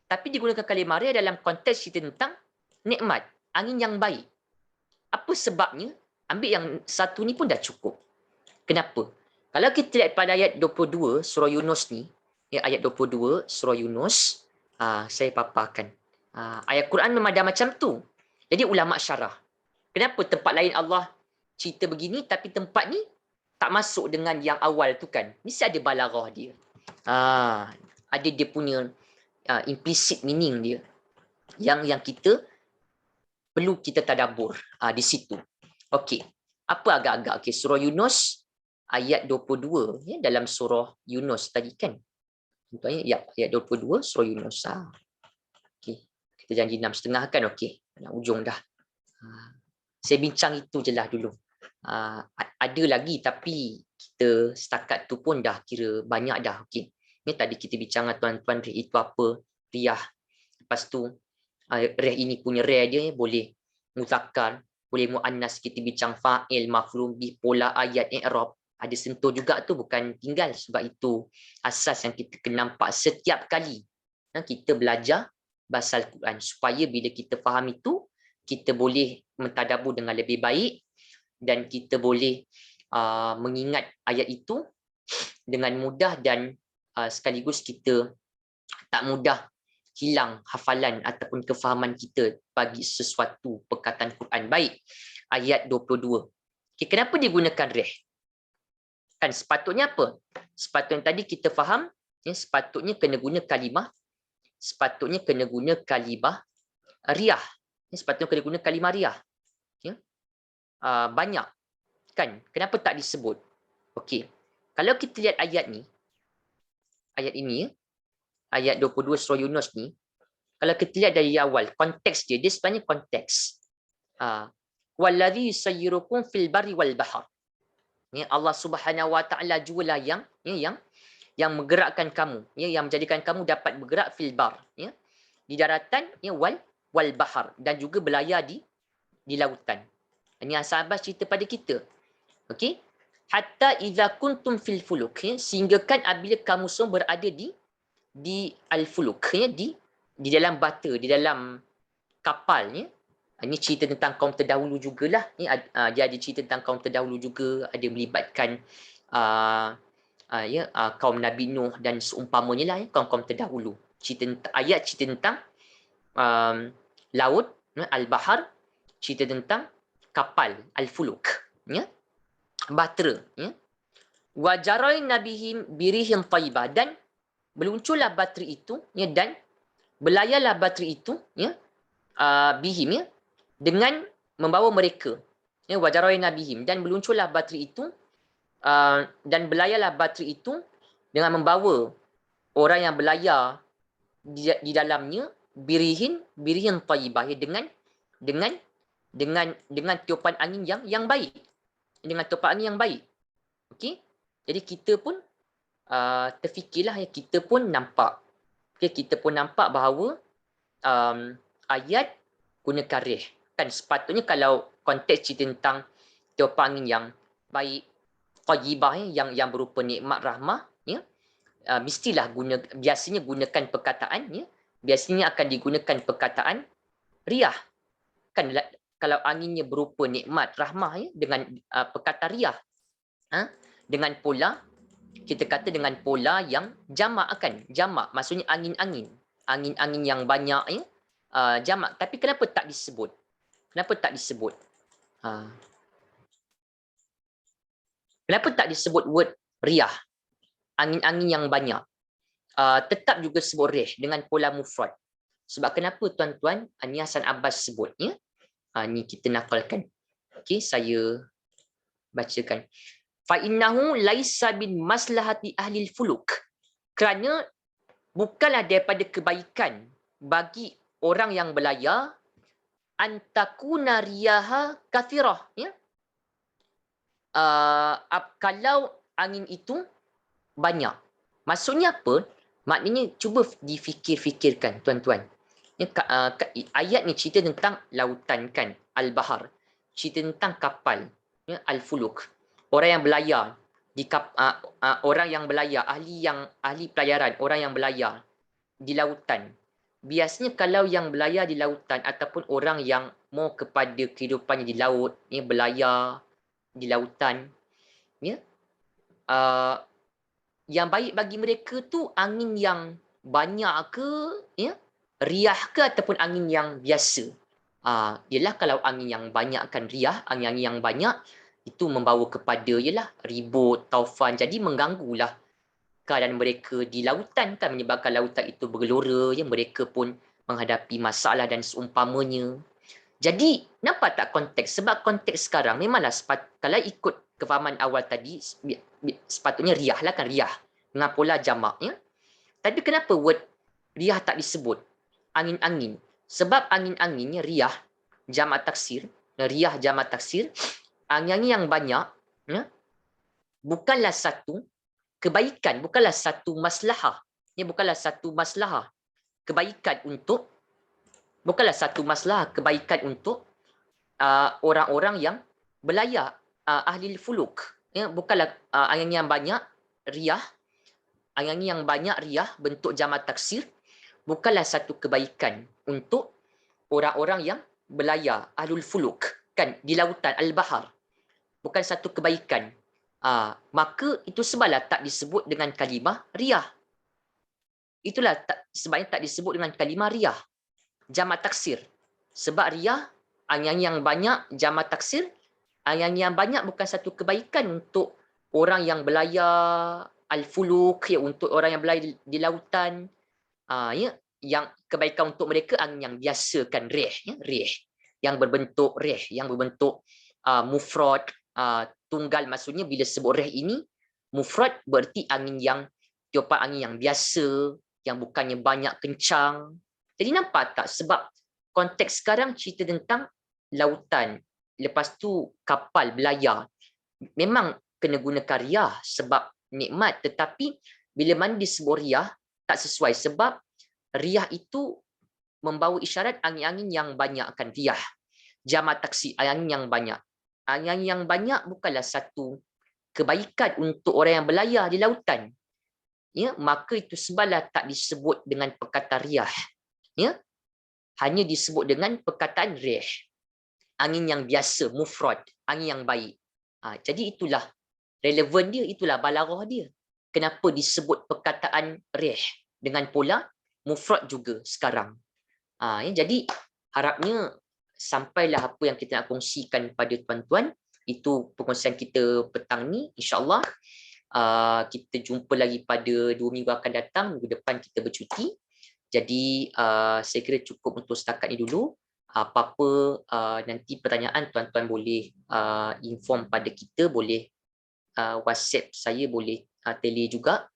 Tapi digunakan kalimah rih dalam konteks cerita tentang nikmat, angin yang baik. Apa sebabnya? Ambil yang satu ni pun dah cukup. Kenapa? Kalau kita lihat pada ayat 22 surah Yunus ni, ya, ayat 22 surah Yunus, saya paparkan. Ayat Quran memang dah macam tu. Jadi ulama syarah, kenapa tempat lain Allah cerita begini tapi tempat ni tak masuk dengan yang awal tu, kan? Mesti ada balaghah dia. Ada dia punya implicit meaning dia yang kita perlu kita tadabbur di situ. Okey. Apa agak-agak? Okey, surah Yunus ayat 22, ya, dalam surah Yunus tadi, kan? Contohnya, ya, ayat 22 surah Yunus. Okey. Kita janji 6.30, kan? Okey. Nak ujung dah. Saya bincang itu je lah dulu. Ada lagi tapi kita setakat tu pun dah kira banyak dah. Okey. Ni tadi kita bincang dengan tuan-tuan, itu apa? Riyah. Lepas tu rih ini punya rih dia, boleh muzakkar, boleh muannas. Kita bincang fa'il, maf'ul bih, pola ayat, i'rab. Ada sentuh juga tu, bukan tinggal. Sebab itu asas yang kita kena nampak setiap kali kita belajar bahasa Al-Quran, supaya bila kita faham itu, kita boleh mentadabbur dengan lebih baik dan kita boleh mengingat ayat itu dengan mudah, dan sekaligus kita tak mudah hilang hafalan ataupun kefahaman kita bagi sesuatu perkataan Quran. Baik, ayat 22. Okay, kenapa digunakan rih? Kan sepatutnya apa? Sepatutnya tadi kita faham, ya, sepatutnya kena guna kalimah, sepatutnya kena guna kalimah riyah. Sepatutnya kena guna kalimah riyah. Ya? Banyak. Kan? Kenapa tak disebut? Okey. Kalau kita lihat ayat ni, ayat ini, ya, ayat 22 surah Yunus ni, kalau kita lihat dari awal, konteks dia sebenarnya konteks. Wallazi yusayyirukum fil barri wal bahr. Ya, Allah Subhanahu wa taala jualah yang menggerakkan kamu, ya, yang menjadikan kamu dapat bergerak fil bar, ya, di daratan, ya, wal bahr, dan juga berlayar di lautan. Ini Hasan Abbas cerita pada kita. Okey? Hatta idza kuntum fil fuluk, ya, sehingga kan apabila kamu semua berada di al-fuluk, ya, di dalam bata, di dalam kapalnya. Ini cerita tentang kaum terdahulu jugalah. Dia ada cerita tentang kaum terdahulu juga, ada melibatkan kaum Nabi Nuh dan seumpamanya lah, kaum-kaum terdahulu. Ayat cerita tentang laut, al-bahar, cerita tentang kapal, al-fuluk, ya, bahtera, ya. Wa jarai nabihim birihim thayyibah, dan meluncurlah bahtera itu, ya, dan belayalah bahtera itu, ya, bihim, ya, dengan membawa mereka, ya, wa jarai nabihim, dan meluncurlah bahtera itu, dan belayalah bahtera itu dengan membawa orang yang belayar di dalamnya, birihin thayyibah, ya, dengan tiupan angin yang baik, dengan tiupan angin yang baik. Okey, jadi kita pun terfikirlah, ya, kita pun nampak, kita pun nampak bahawa ayat gunakan rih, kan sepatutnya kalau konteks cerita tentang tiupan angin yang baik, thayyibah, yang berupa nikmat rahmah, ya, mestilah biasanya gunakan perkataan, ya, biasanya akan digunakan perkataan riyah, kan, kalau anginnya berupa nikmat rahmah, ya, dengan perkataan riyah, dengan pola, kita kata dengan pola yang jamak, kan, jamak maksudnya angin-angin yang banyak, ya, jamak. Tapi kenapa tak disebut, kenapa tak disebut word riyah, angin-angin yang banyak, tetap juga sebut rih dengan pola mufrad. Sebab kenapa, tuan-tuan? Ni Hasan Abbas sebut, ya. Ni kita nakalkan. Okey, saya bacakan. Fa innahu laisa bin maslahati ahli fuluk. Kerana bukanlah daripada kebaikan bagi orang yang belayar antakuna riyaha kathirah, ya. Kalau angin itu banyak. Maksudnya apa? Maknanya cuba difikir-fikirkan, tuan-tuan. Ya, ayat ni cerita tentang lautan, kan, al-bahar. Cerita tentang kapal, ya, al-fuluk. Orang yang belayar orang yang belayar, ahli pelayaran, orang yang belayar di lautan. Biasanya kalau yang belayar di lautan ataupun orang yang mau kepada kehidupannya di laut, ya, belayar di lautan, ya, yang baik bagi mereka tu angin yang banyak ke, ya, riyah ke, ataupun angin yang biasa. Ialah kalau angin yang banyak, kan, riyah, angin-angin yang banyak itu membawa kepada, ialah ribut, taufan, jadi mengganggulah keadaan mereka di lautan, kan, menyebabkan lautan itu bergelora, ya, mereka pun menghadapi masalah dan seumpamanya. Jadi nampak tak konteks? Sebab konteks sekarang memanglah kalau ikut kefahaman awal tadi, sepatutnya riyah lah, kan, riyah dengan pola jamak, ya. Tapi kenapa word riyah tak disebut? Angin-angin. Sebab angin-anginnya riyah jamak taksir, riyah jamak taksir, angin-angin yang banyak, ya, bukanlah satu kebaikan, bukanlah satu maslahah, ya, bukanlah satu maslahah kebaikan untuk orang-orang yang belayar, ahli fuluk, ya, bukanlah angin yang banyak riyah, angin yang banyak riyah bentuk jamak taksir, bukanlah satu kebaikan untuk orang-orang yang belayar, ahlul fuluk, kan, di lautan al-bahar, bukan satu kebaikan. Maka itu sebablah tak disebut dengan kalimah riyah. Itulah sebabnya tak disebut dengan kalimah riyah jamak taksir. Sebab riyah, angin yang banyak, jamak taksir, angin yang banyak bukan satu kebaikan untuk orang yang belayar al-fuluk, ya, untuk orang yang belayar di lautan, ya, yang kebaikan untuk mereka angin yang biasa, kan, rih, ya, rih yang berbentuk mufrad, tunggal. Maksudnya bila sebut rih ini mufrad, berarti angin yang tiupan angin yang biasa, yang bukannya banyak kencang. Jadi nampak tak, sebab konteks sekarang cerita tentang lautan, lepas tu kapal belayar, memang kena gunakan riyah sebab nikmat, tetapi bila mana disebut riyah tak sesuai, sebab riyah itu membawa isyarat angin-angin yang banyak, kan, riyah jamak taksir, angin yang banyak. Angin yang banyak bukanlah satu kebaikan untuk orang yang belayar di lautan, ya, maka itu sebablah tak disebut dengan perkataan riyah, ya, hanya disebut dengan perkataan rih, angin yang biasa, mufrad, angin yang baik. Jadi itulah relevan dia, itulah balaghah dia. kenapa disebut perkataan rih dengan pola mufrad juga sekarang. Jadi harapnya sampailah apa yang kita nak kongsikan pada tuan-tuan. Itu perkongsian kita petang ni. InsyaAllah kita jumpa lagi pada 2 minggu akan datang. Minggu depan kita bercuti. Jadi saya kira cukup untuk setakat ni dulu. Apa-apa nanti pertanyaan tuan-tuan boleh inform pada kita, boleh WhatsApp saya, boleh tele juga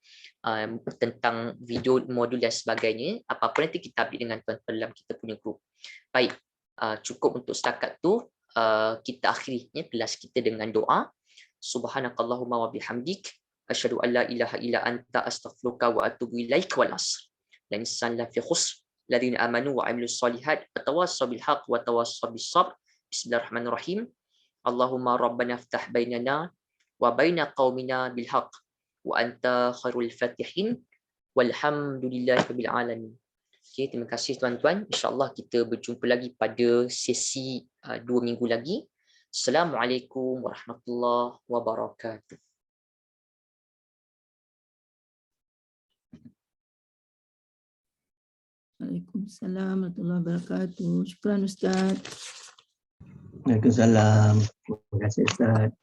tentang video modul dan sebagainya. Apa-apa nanti kita update dengan tuan-tuan dalam kita punya grup. Baik, cukup untuk setakat tu. Kita akhirinya kelas kita dengan doa. Subhanakallahumma wa bihamdik asyhadu an la ilaha illa anta astaghfiruka wa atubu ilaik wal asr. Lan insan la fi khusr ladzina amanu wa amilus solihat watawassaw bil haqq wa tawassaw bis sabr. Bismillahirrahmanirrahim. Allahumma rabbana iftah bainana wa baina qaumina bil haqq wa anta khairul fatihin walhamdulillahi rabbil alamin. Okay, terima kasih tuan-tuan. InsyaAllah kita berjumpa lagi pada sesi 2 minggu lagi. Assalamualaikum warahmatullahi wabarakatuh. Waalaikumsalam warahmatullahi wabarakatuh. Syukran Ustaz. Waalaikumsalam. Terima kasih Ustaz.